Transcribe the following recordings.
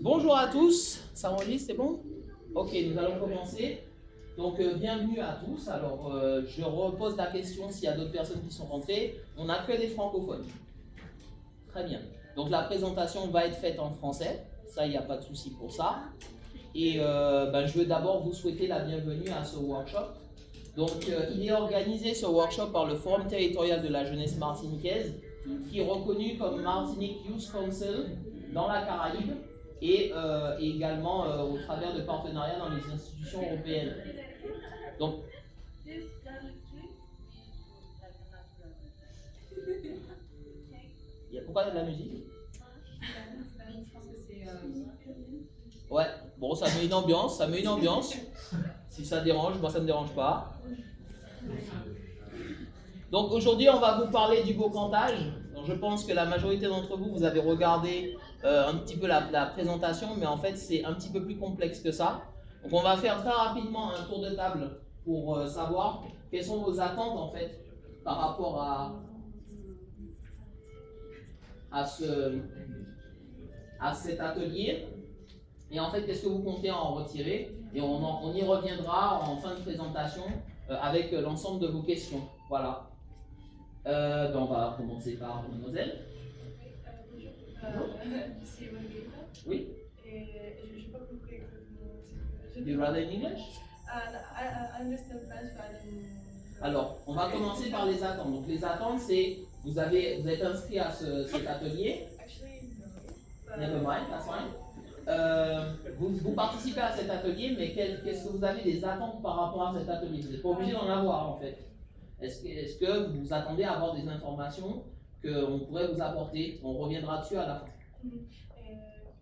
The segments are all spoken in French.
Bonjour à tous, ça enregistre, c'est bon? Ok, nous allons commencer. Donc, bienvenue à tous. Alors, je repose la question s'il y a d'autres personnes qui sont rentrées. On n'a que des francophones. Très bien. Donc, la présentation va être faite en français. Ça, il n'y a pas de souci pour ça. Et je veux d'abord vous souhaiter la bienvenue à ce workshop. Donc, il est organisé ce workshop par le Forum territorial de la jeunesse martiniquaise, qui est reconnu comme Martinique Youth Council dans la Caraïbe et également au travers de partenariats dans les institutions européennes. Donc, pourquoi il y a de la musique? Ouais, bon, ça met une ambiance, Si ça dérange, moi ça me dérange pas. Donc aujourd'hui, on va vous parler du beau cantage. Donc, je pense que la majorité d'entre vous, vous avez regardé un petit peu la présentation, mais en fait, c'est un petit peu plus complexe que ça. Donc, on va faire très rapidement un tour de table pour savoir quelles sont vos attentes en fait par rapport à cet atelier. Et en fait, qu'est-ce que vous comptez en retirer? Et on y reviendra en fin de présentation avec l'ensemble de vos questions. Voilà. On va commencer par mademoiselle. Oui. Et je n'ai pas compris exactement. Do you rather in English? I understand French, but I don't. Alors, on va commencer par les attentes. Donc, les attentes, c'est vous êtes inscrit à cet atelier. Actually, no. Never mind, that's fine. Vous participez à cet atelier, mais qu'est-ce que vous avez des attentes par rapport à cet atelier? Vous n'êtes pas obligé d'en avoir en fait. Est-ce que vous vous attendez à avoir des informations qu'on pourrait vous apporter? On reviendra dessus à la fin.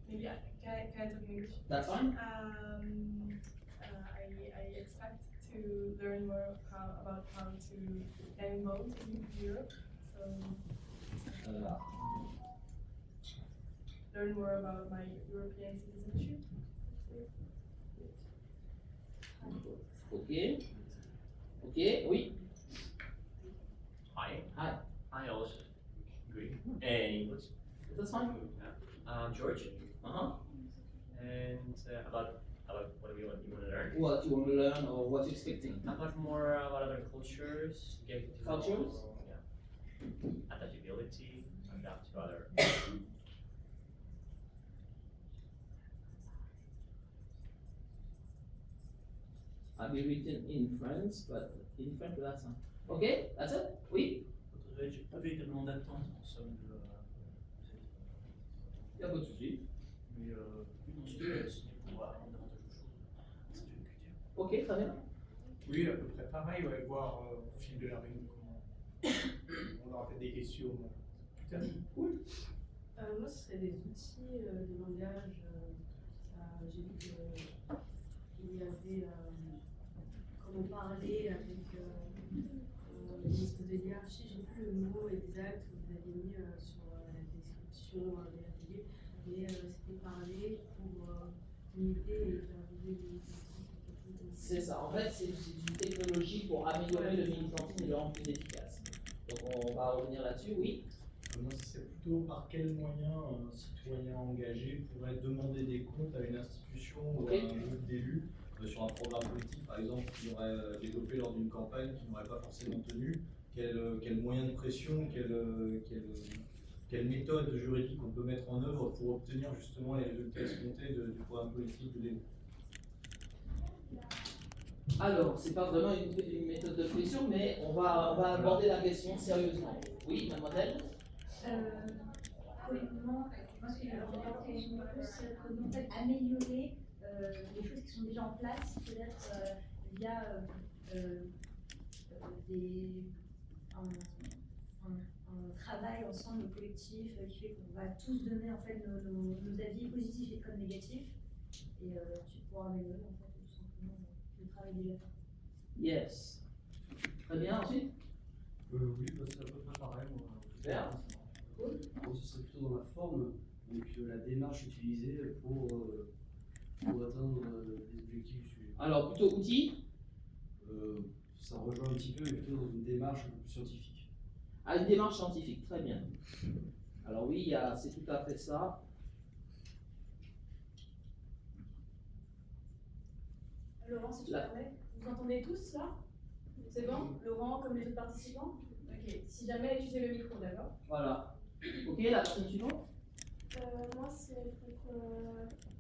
Maybe can I talk English? That's fine. I expect to learn more about how to get involved in Europe. So learn more about my European citizenship. Ok. Ok, oui. Hi. Hi. I also agree. English. That's fine. I'm George. Uh-huh. And about what do you want to learn? What you want to learn or what you're expecting? About more about other cultures, get to know, Cultures? adaptability, adapt to other. I'll be written in French, but that's fine. Okay, that's it? Oui? J'ai pas véritablement d'attente en somme de Il n'y a pas de souci. mais c'était pour apprendre davantage de choses. C'est une culture. Ok, très bien. Oui, à peu près pareil, ouais, voir au fil de la réunion comment on aura peut-être des questions plus tard. Cool. Moi, ce serait des outils de langage. J'ai vu qu'il y avait comment parler avec une espèce de hiérarchie. J'ai plus le mot exact que vous avez mis sur la description de l'atelier, mais c'était parler pour limiter et faire vivre les militantisme. C'est ça. En fait, c'est une technologie pour améliorer le militantisme et le rendre plus efficace. Donc, on va revenir là-dessus, oui. Moi, c'est plutôt par quel moyen un citoyen engagé pourrait demander des comptes à une institution ou à un groupe d'élus sur un programme politique, par exemple, qu'il aurait développé lors d'une campagne qu'il n'aurait pas forcément tenu. Quel moyen de pression, quelle méthode juridique on peut mettre en œuvre pour obtenir justement les résultats escomptés du programme politique de l'élu. Alors, c'est pas vraiment une méthode de pression, mais on va aborder la question sérieusement. Oui, mademoiselle? Honnêtement, moi ce que j'ai remarqué plus, c'est comment en fait améliorer les choses qui sont déjà en place, peut-être via un travail ensemble collectif qui fait qu'on va tous donner en fait nos avis positifs et comme négatifs, et tu pourras améliorer en fait tout simplement le travail déjà fait. Yes. Très bien, ensuite? Oui, c'est à peu près pareil. Super. Cool. Ce serait plutôt dans la forme, donc la démarche utilisée pour atteindre les objectifs du sujet. Alors, plutôt outils? Ça rejoint un petit peu, mais plutôt dans une démarche un peu plus scientifique. Ah, une démarche scientifique, très bien. Alors oui, c'est tout à fait ça. Laurent, si tu Là. permets, vous entendez tous là? C'est bon? Laurent, comme les autres participants? Ok, si jamais utilisez le micro, d'accord? Voilà. Ok, la personne suivante. Moi, c'est pour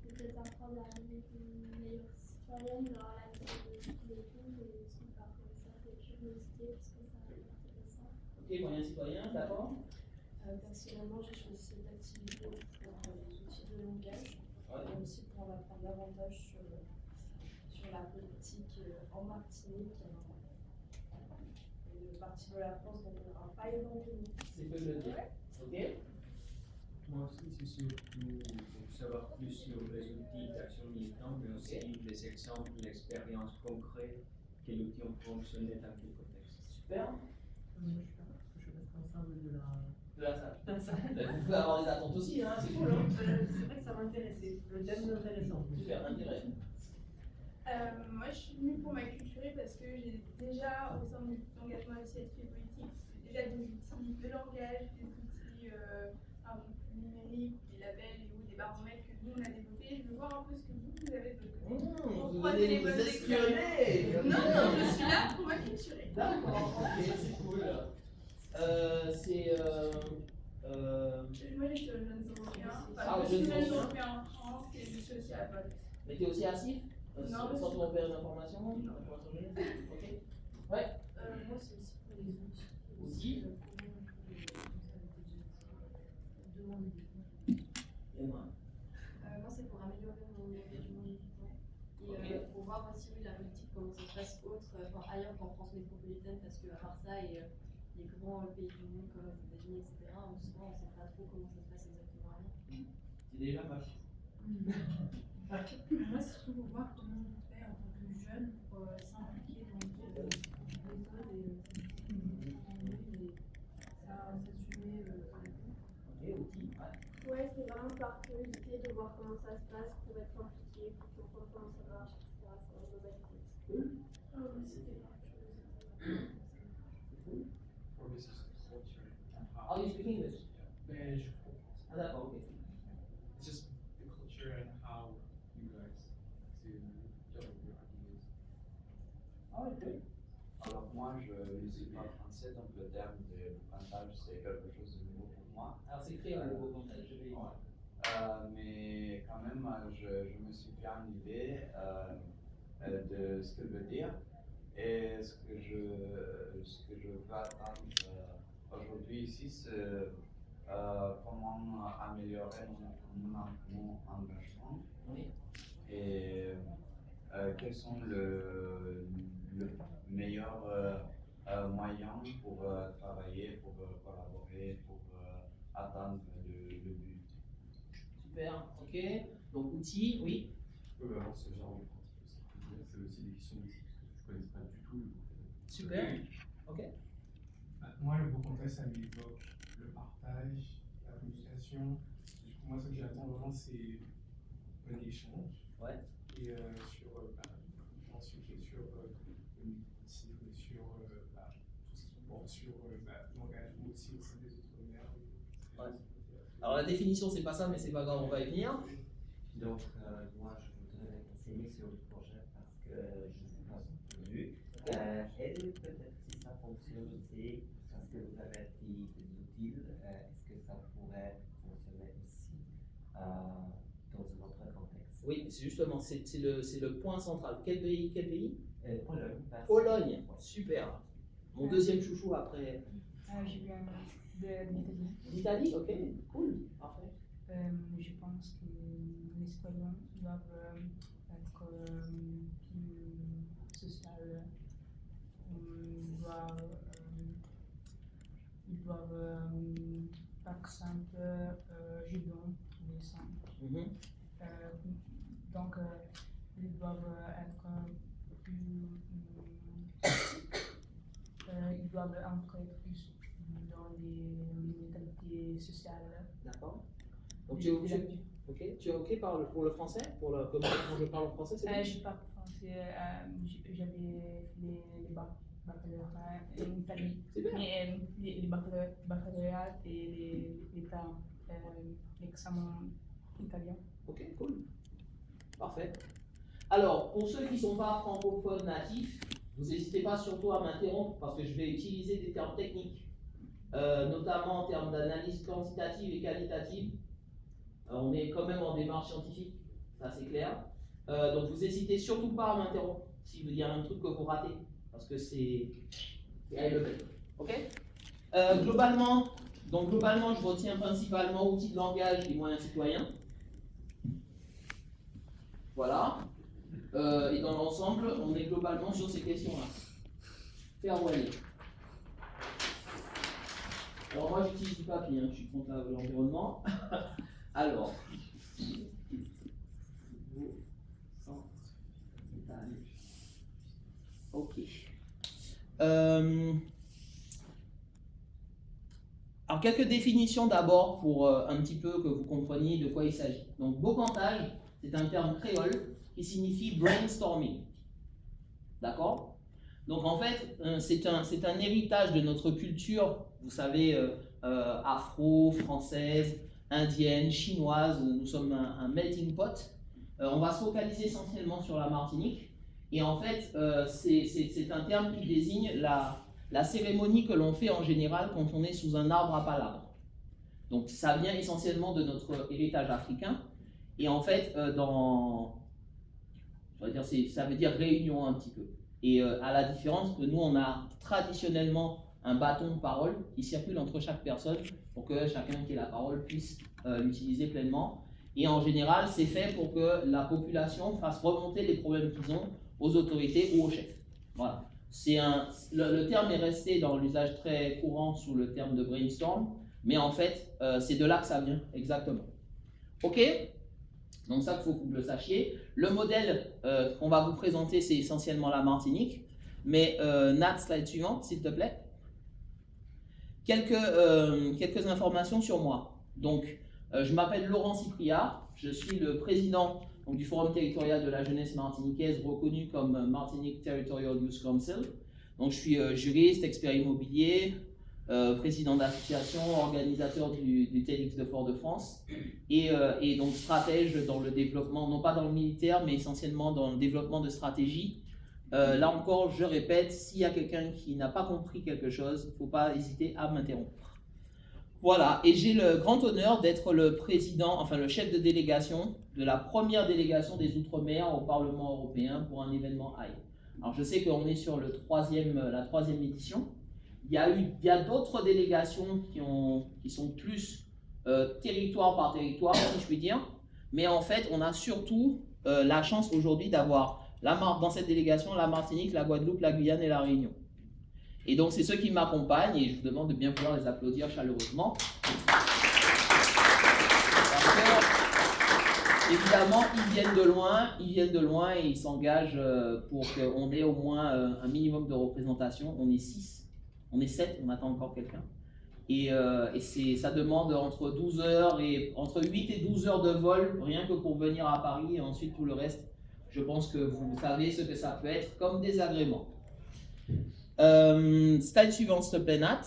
peut-être apprendre à être une meilleure citoyenne dans la vie de tous les jours et aussi par ça de curiosité parce que ça va être intéressant. Ok, moyen citoyen, d'accord. Personnellement, j'ai choisi cette activité pour les outils de langage, Ouais. et aussi pour en apprendre davantage sur la politique en Martinique. Et le parti de la France, donc on n'aura pas énormément. C'est peu de le dire. Ok. Moi aussi, c'est surtout pour savoir plus sur les outils d'action militante, mais aussi les exemples, l'expérience concrète que l'outil ont fonctionné dans quel contexte. Super. Je suis responsable de la De la salle. Vous pouvez avoir des attentes aussi, hein, c'est cool. Hein. C'est vrai que ça m'intéressait. Le thème est intéressant. Super, intérêt. Moi, je suis venue pour m'acculturer parce que j'ai déjà, au sein de l'engagement associatif et politique, j'ai déjà des outils de langage, des outils un peu plus numériques, des labels ou des baromètres que nous on a développés. Je veux voir un peu ce que vous avez de votre côté. Pour Vous croiser venez les nous bonnes espionner. expériences. Non, je suis là pour m'acculturer. D'accord, ok, c'est cool. Moi, je suis aux jeunes européens. Ah, aux je suis jeunes jeune européens. européen en France et je suis aussi à Paris. Mais t'es aussi assis Non, sans ton père d'information. Ok. Ouais. Moi, c'est aussi pour les outils. Outils. Et moi. Moi, c'est pour améliorer mon engagement militant. Et pour voir aussi la politique, comment ça se passe ailleurs qu'en France métropolitaine, parce qu'à part ça, et les grands pays du monde comme les États-Unis, etc., souvent on ne sait pas trop comment ça se passe exactement ailleurs. C'est déjà vache. Moi, c'est surtout pour voir comment on fait en tant que jeune pour s'impliquer dans les méthodes et s'assumer Ok, outils. Ouais, c'est vraiment par curiosité de voir comment ça se passe pour être impliqué, pour comprendre comment ça marche, etc. C'est une globalité. C'était par curiosité. For me, c'est culture. Oh, you speak English? Mais je comprends. Ah d'accord, ok. It's just the culture and how you guys do your ideas. Ah ouais, good. Alors moi, je ne suis pas français, donc le terme de boucantage, c'est quelque chose de nouveau pour moi. Alors c'est créé un nouveau comptage, je vais Mais quand même, je me suis fait une idée de ce que veut dire. Et ce que je veux attendre aujourd'hui ici, c'est comment améliorer mon engagement. Oui. Et quels sont le meilleur moyen pour travailler, pour collaborer, pour atteindre le but. Super, ok. Donc outils, oui. Oui, bah alors ce genre de pratique, c'est aussi des questions d'outils, parce que je ne connais pas du tout. Super, ok. Moi, le beau contexte, ça m'évoque le partage, la communication. Du coup, moi, ce que j'attends vraiment, c'est un échange. Ouais. Et ensuite, sur une politique, sur tout ce qui porte sur l'engagement aussi au sein des Outre-mer. Ouais. Alors la définition, c'est pas ça, mais c'est pas grave, on va y venir. Donc, moi, je voudrais essayer sur le projet parce que je ne suis pas entendu. Et peut-être si ça fonctionne aussi, parce que vous avez dit des outils, est-ce que ça pourrait fonctionner aussi dans un autre contexte? Oui, c'est justement, c'est le point central. Quel pays? Pologne. Pologne, super. Mon deuxième chouchou après. J'ai eu d'Italie. D'Italie, ok, cool, parfait. Je pense que les citoyens doivent être plus sociaux. Ils doivent, par exemple, je donne les gens. Donc, ils doivent être plus. Ils doivent entrer plus dans les mentalités sociales. D'accord. Donc tu es OK pour le français? Comme je parle en français, c'est bon? Je parle français, j'avais les baccalauréats en Italie. C'est bien. Mais les baccalauréats et l'examen italien. Ok, cool. Parfait. Alors, pour ceux qui ne sont pas francophones natifs, vous n'hésitez pas surtout à m'interrompre parce que je vais utiliser des termes techniques, notamment en termes d'analyse quantitative et qualitative. On est quand même en démarche scientifique, ça c'est clair. Donc vous n'hésitez surtout pas à m'interrompre si vous y a un truc que vous ratez, parce que c'est high level. Ok. Globalement, je retiens principalement outils de langage et moyens citoyens. Voilà. Et dans l'ensemble, on est globalement sur ces questions-là. Faire ou aller. Alors moi j'utilise du papier, hein, je suis contre l'environnement. Alors. Ok. Alors quelques définitions d'abord pour un petit peu que vous compreniez de quoi il s'agit. Donc bocantage, c'est un terme créole qui signifie brainstorming. D'accord? Donc en fait, c'est un héritage de notre culture, vous savez, afro, française, indienne, chinoise, nous sommes un melting pot. On va se focaliser essentiellement sur la Martinique. Et en fait, c'est un terme qui désigne la cérémonie que l'on fait en général quand on est sous un arbre à palabres. Donc ça vient essentiellement de notre héritage africain. Et en fait, ça veut dire réunion un petit peu. Et à la différence que nous, on a traditionnellement un bâton de parole qui circule entre chaque personne pour que chacun qui ait la parole puisse l'utiliser pleinement. Et en général, c'est fait pour que la population fasse remonter les problèmes qu'ils ont aux autorités ou aux chefs. Voilà. Le terme est resté dans l'usage très courant sous le terme de brainstorm, mais en fait, c'est de là que ça vient, exactement. Ok? Donc ça, il faut que vous le sachiez. Le modèle qu'on va vous présenter, c'est essentiellement la Martinique. Mais Nat, slide suivante, s'il te plaît. Quelques informations sur moi. Donc, je m'appelle Laurent Cypriat, je suis le président du Forum territorial de la jeunesse martiniquaise, reconnu comme Martinique Territorial Youth Council. Donc, je suis juriste, expert immobilier, président d'association, organisateur du TEDx de Fort-de-France et donc stratège dans le développement, non pas dans le militaire, mais essentiellement dans le développement de stratégies. Là encore, je répète, s'il y a quelqu'un qui n'a pas compris quelque chose, il ne faut pas hésiter à m'interrompre. Voilà, et j'ai le grand honneur d'être le président, enfin le chef de délégation de la première délégation des Outre-mer au Parlement européen pour un événement AI. Alors je sais qu'on est sur la troisième édition. Il y a d'autres délégations qui sont plus territoire par territoire, si je puis dire. Mais en fait, on a surtout la chance aujourd'hui d'avoir dans cette délégation la Martinique, la Guadeloupe, la Guyane et la Réunion. Et donc, c'est ceux qui m'accompagnent et je vous demande de bien pouvoir les applaudir chaleureusement. Parce que, évidemment, ils viennent de loin et ils s'engagent pour qu'on ait au moins un minimum de représentation. On est 6, on est 7, on attend encore quelqu'un. Et ça demande entre 8 et 12 heures de vol, rien que pour venir à Paris, et ensuite tout le reste. Je pense que vous savez ce que ça peut être comme désagrément. Slide suivante, s'il te plaît, Nat.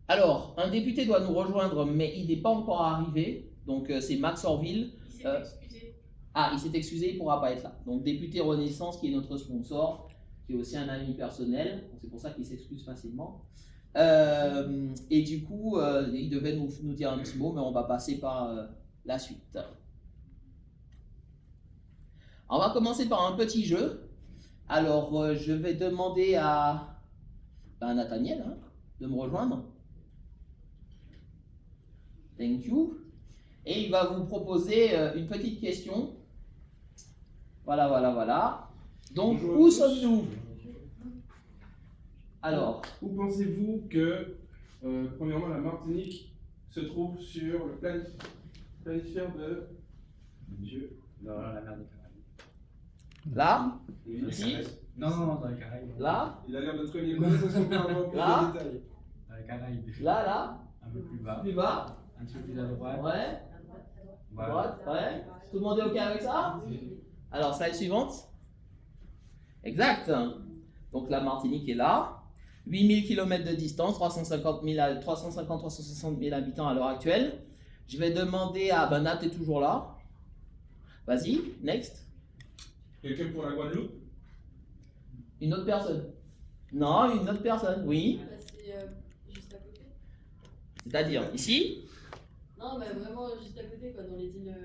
Alors, un député doit nous rejoindre, mais il n'est pas encore arrivé. Donc, c'est Max Orville. Il s'est excusé. Ah, il s'est excusé, il ne pourra pas être là. Donc, député Renaissance, qui est notre sponsor, qui est aussi un ami personnel. C'est pour ça qu'il s'excuse facilement. Et du coup, il devait nous dire un petit mot, mais on va passer par la suite. On va commencer par un petit jeu. Alors, je vais demander à Nathaniel de me rejoindre. Thank you. Et il va vous proposer une petite question. Voilà. Donc, où sommes-nous? Alors, où pensez-vous que, premièrement, la Martinique se trouve sur le planisphère de Dieu? Non, la mer des Caraïbes. Là? Ici? Non, dans les Caraïbes. Là? Il a l'air de traîner une conversation par rapport Là? aux détails. Dans les Caraïbes. Là? Un peu plus bas. Plus bas? Un petit peu plus à droite. Ouais. Voilà. Droite, ouais. Tout le monde est OK avec ça? Alors, slide suivante. Exact. Donc, la Martinique est là. 8000 km de distance, 350-360 000 habitants à l'heure actuelle. Je vais demander à... Nat est toujours là. Vas-y, next. Quelqu'un pour la Guadeloupe? Une autre personne? Non, une autre personne, oui. Bah, c'est juste à côté. C'est-à-dire, ici? Non, mais vraiment juste à côté, quoi, dans les îles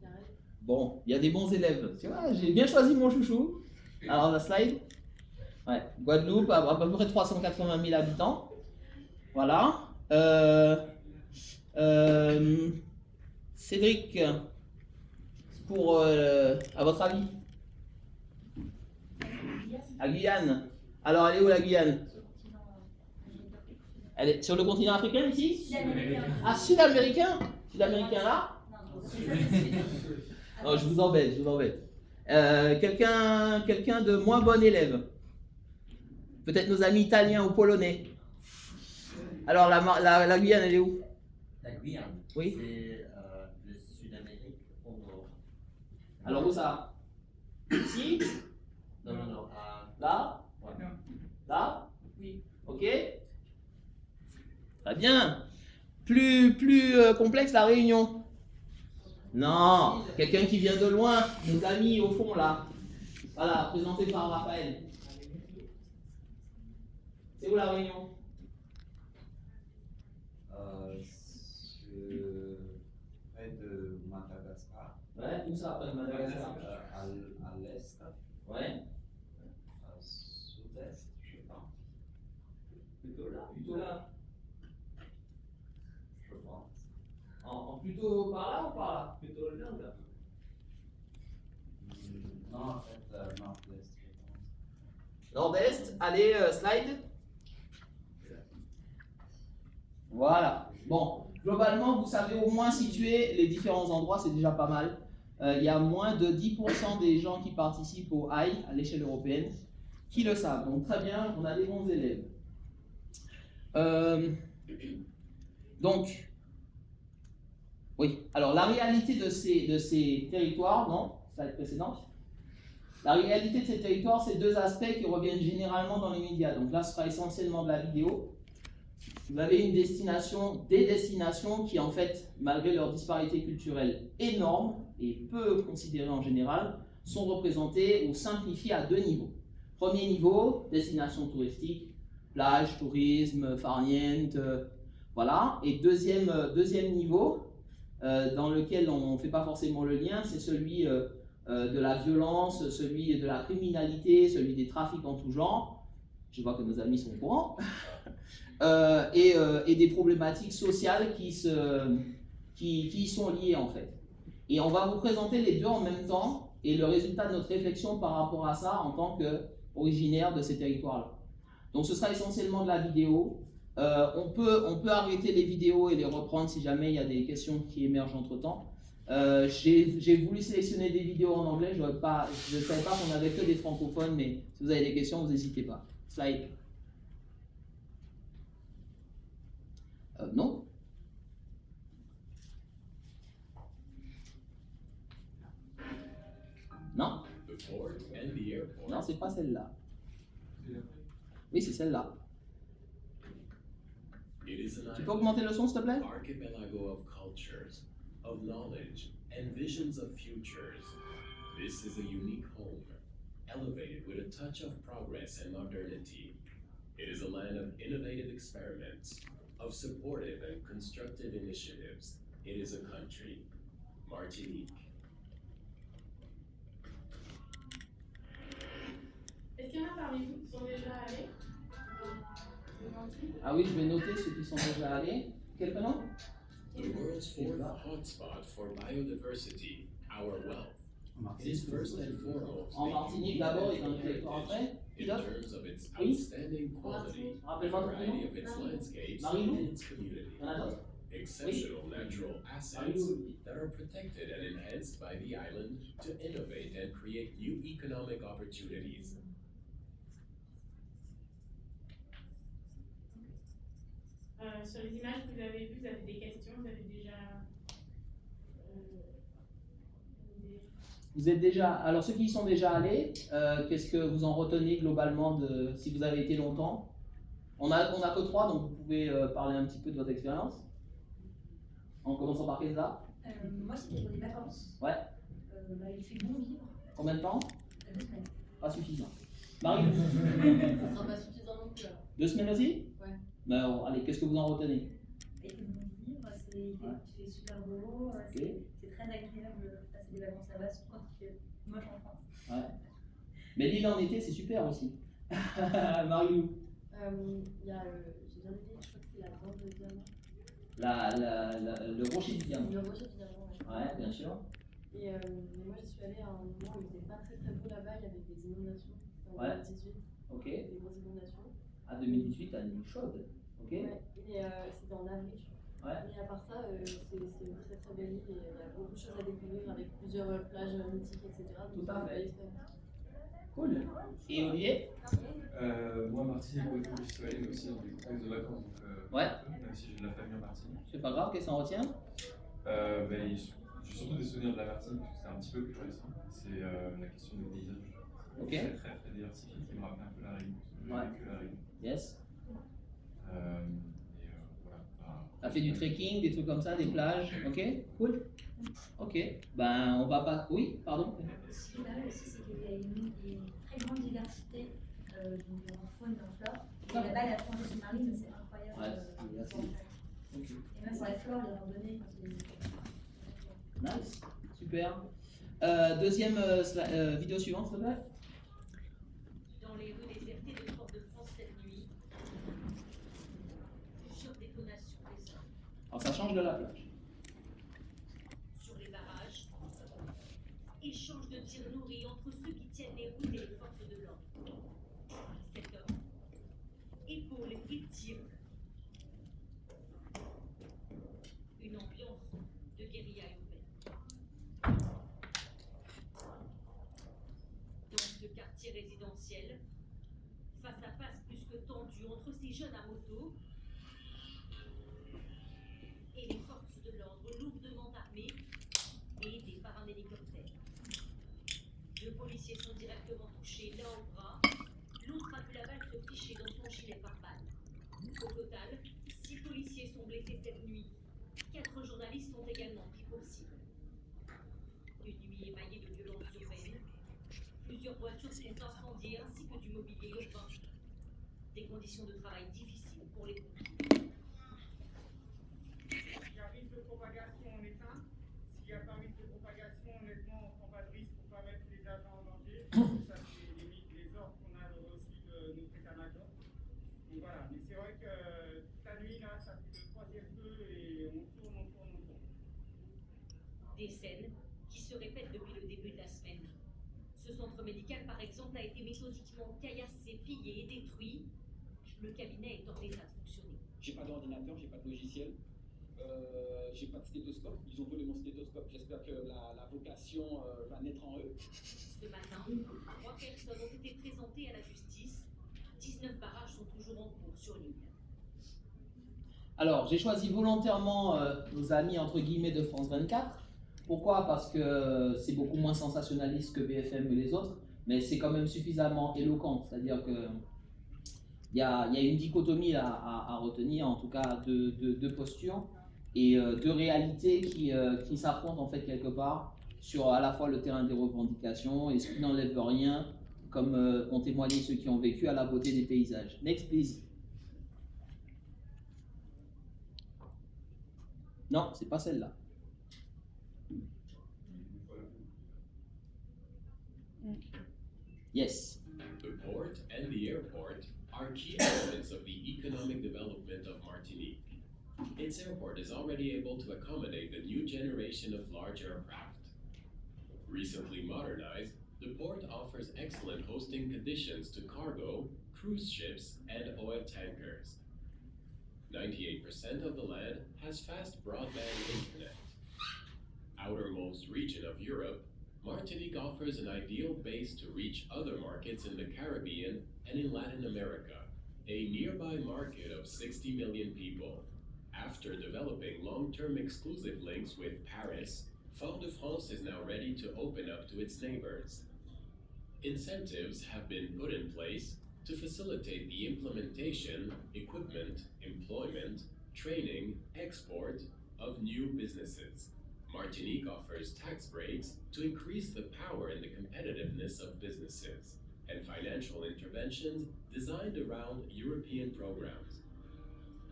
Caraïbes. Bon, il y a des bons élèves. Tu vois, j'ai bien choisi mon chouchou. Alors, la slide. Ouais, Guadeloupe, à peu près 380 000 habitants. Voilà. Cédric, pour, à votre avis? À Guyane. Alors, elle est où la Guyane? Elle est sur le continent africain ici? Sud-américain. Ah, sud-américain? Sud-américain là? Non, je vous embête, je vous embête. Quelqu'un de moins bon élève? Peut-être nos amis italiens ou polonais? Alors, la Guyane, elle est où? La Guyane, oui. C'est le Sud-Amérique au nord. Alors, où ça? Ici? Non. Là? Ouais. Là? Oui. Ok? Très bien. Plus complexe, la Réunion? Non. Quelqu'un qui vient de loin, nos amis au fond, là. Voilà, présenté par Raphaël. C'est où la Réunion? Près de Madagascar. Ouais, où ça, près de Madagascar? À l'est. Ouais. Sud-est, je pense. Plutôt là? Plutôt là? Je pense. Plutôt par là ou par là? Plutôt là ou là? Non, en fait, nord-est, je pense. Nord-est, allez, slide. Voilà. Bon, globalement, vous savez au moins situer les différents endroits, c'est déjà pas mal. Il y a moins de 10% des gens qui participent au AI à l'échelle européenne qui le savent. Donc très bien, on a des bons élèves. Donc, oui. Alors la réalité de ces territoires, non, slide précédente. La réalité de ces territoires, c'est deux aspects qui reviennent généralement dans les médias. Donc là, ce sera essentiellement de la vidéo. Vous avez une destination, des destinations qui, en fait, malgré leur disparité culturelle énorme et peu considérée en général, sont représentées ou simplifiées à deux niveaux. Premier niveau, destination touristique, plage, tourisme, farniente, voilà. Et deuxième niveau, dans lequel on ne fait pas forcément le lien, c'est celui de la violence, celui de la criminalité, celui des trafics en tout genre. Je vois que nos amis sont au courant. Et des problématiques sociales qui y sont liées en fait. Et on va vous présenter les deux en même temps et le résultat de notre réflexion par rapport à ça en tant qu'originaire de ces territoires-là. Donc ce sera essentiellement de la vidéo. On peut arrêter les vidéos et les reprendre si jamais il y a des questions qui émergent entre-temps. J'ai voulu sélectionner des vidéos en anglais, je ne savais pas qu'on avait que des francophones, mais si vous avez des questions, vous n'hésitez pas. Slide. Non. Non. Non, c'est pas celle-là. Oui, c'est celle-là. Tu peux augmenter le son, s'il te plaît? Archipelago of cultures, of knowledge, and visions of futures. This is a unique home, elevated with a touch of progress and modernity. It is a land of innovative experiments, of supportive and constructive initiatives. It is a country, Martinique. Est-ce qu'il y en a parmi vous qui sont déjà allés? Ah oui, je vais noter ceux qui sont déjà allés. Quel prénom? The world's fourth hotspot for biodiversity, our wealth. It is first and foremost En Martinique d'abord et dans le territoire après. in terms of its outstanding quality, the variety of its landscapes, and its community. Exceptional natural assets that are protected and enhanced by the island to innovate and create new economic opportunities. Sur les images que vous avez vues, vous avez des questions, vous avez déjà... Vous êtes déjà... Alors ceux qui y sont déjà allés, qu'est-ce que vous en retenez globalement de si vous avez été longtemps? On a que 3, donc vous pouvez parler un petit peu de votre expérience. En commençant par Kenza. Moi, c'était pour des vacances. Ouais. Il fait bon vivre. Combien de temps? 2 semaines. Pas suffisant. Marie? Ça sera pas suffisant non plus. 2 semaines aussi? Ouais. Ben, allez, qu'est-ce que vous en retenez? Il fait bon vivre, il fait super beau, c'est très agréable de passer des vacances là-bas, surtout quand il fait moche en France. Ouais. Mais l'île en été, c'est super aussi. Marie-Lou? Il y a, j'ai bien aimé, je crois que c'est la bande de diamants. Le rocher du diamant. Le rocher du diamant, ouais. Ouais, bien sûr. Et mais moi, j'y suis allée à un moment où il faisait pas très très beau là-bas, il y avait des inondations. C'était en Ouais. 2018. Ok. Des grosses inondations. À 2018, année chaude. Ok. Ouais. Et c'était en avril, je crois. Ouais. Et à part ça, c'est une très très belle île et il y a beaucoup de choses à découvrir avec plusieurs plages mythiques, etc. Donc, Tout à c'est fait. une belle expérience. Cool. Et Olivier? Moi, Martinique, pour le coup, j'y suis allé, mais aussi dans des contextes de vacances. Donc, Ouais. Même si j'ai de la famille en Martinique. C'est pas grave, qu'est-ce qu'on retient? J'ai surtout des souvenirs de la Martinique, parce que c'est un petit peu plus récent. C'est la question des paysages. Ok. C'est très très diversifié, qui me rappelle un peu la Réunion. J'ai Ouais. vécu la Réunion. Yes. Voilà. T'as fait du trekking, des trucs comme ça, des plages, ok? Cool. Ok. Ben, on va pas. Oui, pardon? Ce qui est pas mal aussi, c'est qu'il y a une très grande diversité donc, en faune et en flore. Et là-bas, la faune sous-marine, c'est incroyable. Ouais, c'est ok. Et même pour la flore, les randonnées, quand Nice. Super. Deuxième vidéo suivante, s'il te plaît. Dans les rues désertées de Fort-de-France cette nuit, plusieurs détonations résonnent. Alors, ça change de la plage. Sur les barrages, échange de tirs nourris entre ceux qui tiennent les routes et les forces de l'ordre. Cet homme épaule et tire. Une ambiance de guérilla urbaine. Dans ce quartier résidentiel, face à face plus que tendu entre ces jeunes à moto et les forces de l'ordre lourdement armées et aidées par un hélicoptère. 2 policiers sont directement touchés, l'un au bras, l'autre a vu la balle se ficher dans son gilet pare-balles. Au total, 6 policiers sont blessés cette nuit. 4 journalistes sont également pris pour cible. Une nuit émaillée de violences urbaines. Plusieurs voitures sont incendiées ainsi que du mobilier urbain. Des conditions de travail difficiles pour les pompiers. S'il y a risque de propagation, on éteint. S'il n'y a pas risque de propagation, honnêtement, on ne prend pas de risque pour ne pas mettre les agents en danger. Ça, c'est les ordres qu'on a reçus de notre état-major. Donc voilà, mais c'est vrai que toute la nuit, là, ça fait le 3e feu et on tourne. Des scènes qui se répètent depuis le début de la semaine. Ce centre médical, par exemple, a été méthodiquement caillassé, pillé et détruit. Le cabinet est hors d'état de fonctionner. J'ai pas d'ordinateur, j'ai pas de logiciel, j'ai pas de stéthoscope. Ils ont volé mon stéthoscope. J'espère que la vocation va naître en eux. Ce matin, 3 personnes ont été présentées à la justice. 19 barrages sont toujours en cours sur l'île. Alors, j'ai choisi volontairement nos amis entre guillemets de France 24. Pourquoi? Parce que c'est beaucoup moins sensationnaliste que BFM et les autres, mais c'est quand même suffisamment éloquent. C'est-à-dire que il y a une dichotomie à retenir, en tout cas deux postures et deux réalités qui s'affrontent en fait quelque part sur à la fois le terrain des revendications et ce qui n'enlève rien, comme ont témoigné ceux qui ont vécu, à la beauté des paysages. Next please. Non, c'est pas celle-là. Yes. The port and the airport are key elements of the economic development of Martinique. Its airport is already able to accommodate the new generation of large aircraft. Recently modernized, the port offers excellent hosting conditions to cargo, cruise ships, and oil tankers. 98% of the land has fast broadband internet. Outermost region of Europe, Martinique offers an ideal base to reach other markets in the Caribbean and in Latin America, a nearby market of 60 million people. After developing long-term exclusive links with Paris, Fort-de-France is now ready to open up to its neighbors. Incentives have been put in place to facilitate the implementation, equipment, employment, training, export of new businesses. Martinique offers tax breaks to increase the power and the competitiveness of businesses, and financial interventions designed around European programs.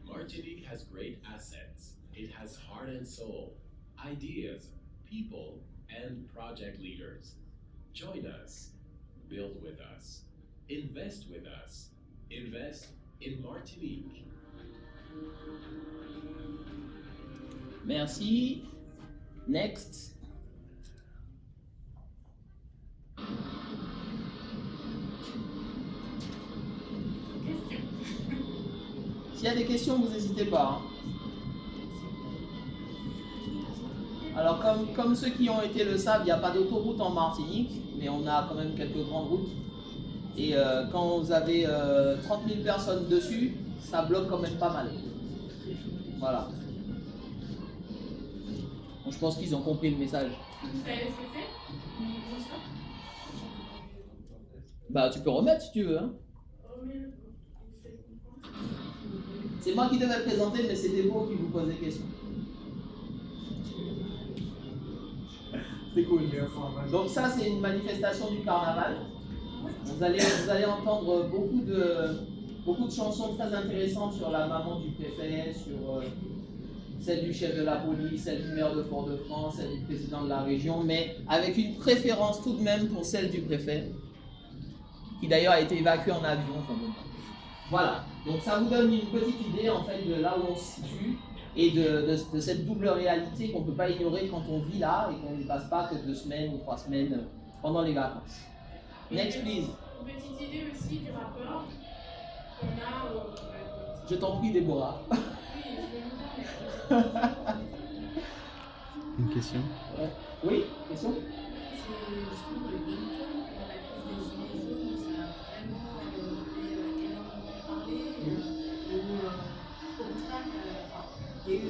Martinique has great assets. It has heart and soul, ideas, people, and project leaders. Join us, build with us, invest with us, invest in Martinique. Merci. Next. S'il y a des questions, vous n'hésitez pas. Hein. Alors, comme ceux qui ont été le savent, il n'y a pas d'autoroute en Martinique, mais on a quand même quelques grandes routes. Et quand vous avez 30 000 personnes dessus, ça bloque quand même pas mal. Voilà. Donc, je pense qu'ils ont compris le message. Bah, tu peux remettre si tu veux. Hein. C'est moi qui devais présenter, mais c'est Débo qui vous pose des questions. C'est cool. Donc ça, c'est une manifestation du carnaval. Vous allez entendre beaucoup de chansons très intéressantes sur la maman du préfet, sur celle du chef de la police, celle du maire de Fort-de-France, celle du président de la région, mais avec une préférence tout de même pour celle du préfet, qui d'ailleurs a été évacué en avion. Enfin bon. Voilà, donc ça vous donne une petite idée en fait de là où on se situe et de cette double réalité qu'on ne peut pas ignorer quand on vit là et qu'on ne passe pas que 2 semaines ou 3 semaines pendant les vacances. Next please. Une petite idée aussi du rapport qu'on a Je t'en prie Déborah. Une question? Oui, question? C'est justement le dom-tom, dans la crise des Gilets jaunes, ça a vraiment fait énormément parler. Au contraire, il y a eu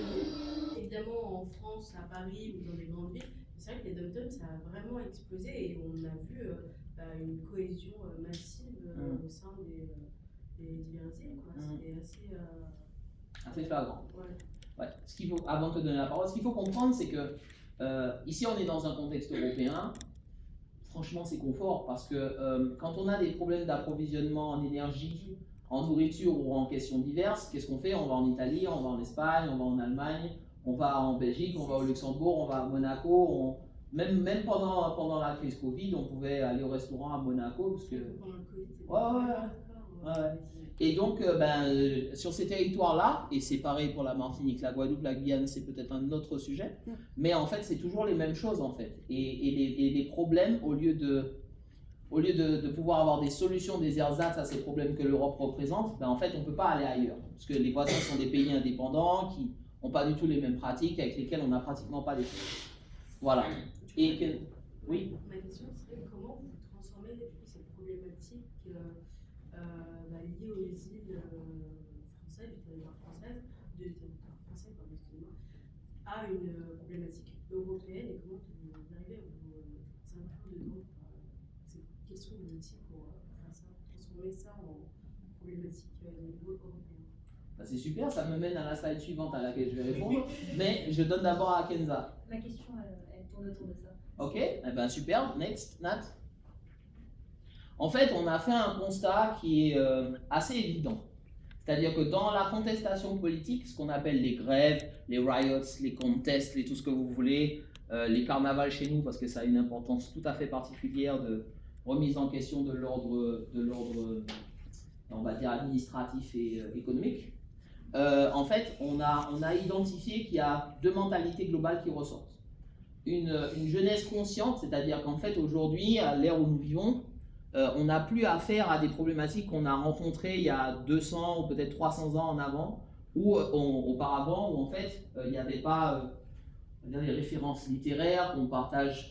évidemment en France, à Paris ou dans des grandes villes, c'est vrai que les dom-toms, ça a vraiment explosé et on a vu une cohésion massive au sein des diverses îles. C'était assez flagrant. Ouais. Ouais. Ce qu'il faut, avant de te donner la parole, ce qu'il faut comprendre, c'est que ici on est dans un contexte européen. Franchement, c'est confort parce que quand on a des problèmes d'approvisionnement en énergie, en nourriture ou en questions diverses, qu'est-ce qu'on fait? On va en Italie, on va en Espagne, on va en Allemagne, on va en Belgique, on va au Luxembourg, on va à Monaco. Même pendant la crise Covid, on pouvait aller au restaurant à Monaco parce que. Ouais. Et donc, sur ces territoires-là, et c'est pareil pour la Martinique, la Guadeloupe, la Guyane, c'est peut-être un autre sujet, mais en fait, c'est toujours les mêmes choses en fait. Et les problèmes, au lieu de pouvoir avoir des solutions, des ersatz à ces problèmes que l'Europe représente, en fait, on ne peut pas aller ailleurs. Parce que les voisins sont des pays indépendants qui n'ont pas du tout les mêmes pratiques, avec lesquelles on n'a pratiquement pas d'échanges. Voilà. Oui. Ma question serait comment vous transformez ces problématiques liées aux îles françaises, du territoire français, à une problématique européenne et comment vous arrivez à vous inclure dedans. Quels sont les outils pour faire ça, transformer ça en problématique au niveau européen? C'est super, ça me mène à la slide suivante à laquelle je vais répondre, mais je donne d'abord à Kenza. Ma question, elle tourne autour de ça. Ok, super, next, Nat. En fait, on a fait un constat qui est assez évident. C'est-à-dire que dans la contestation politique, ce qu'on appelle les grèves, les riots, les contests, tout ce que vous voulez, les carnavals chez nous, parce que ça a une importance tout à fait particulière de remise en question de l'ordre, on va dire, administratif et économique. En fait, on a identifié qu'il y a 2 mentalités globales qui ressortent. Une jeunesse consciente, c'est-à-dire qu'en fait, aujourd'hui, à l'ère où nous vivons, on n'a plus affaire à des problématiques qu'on a rencontrées il y a 200 ou peut-être 300 ans en avant, ou auparavant, où en fait, il n'y avait pas des références littéraires qu'on partage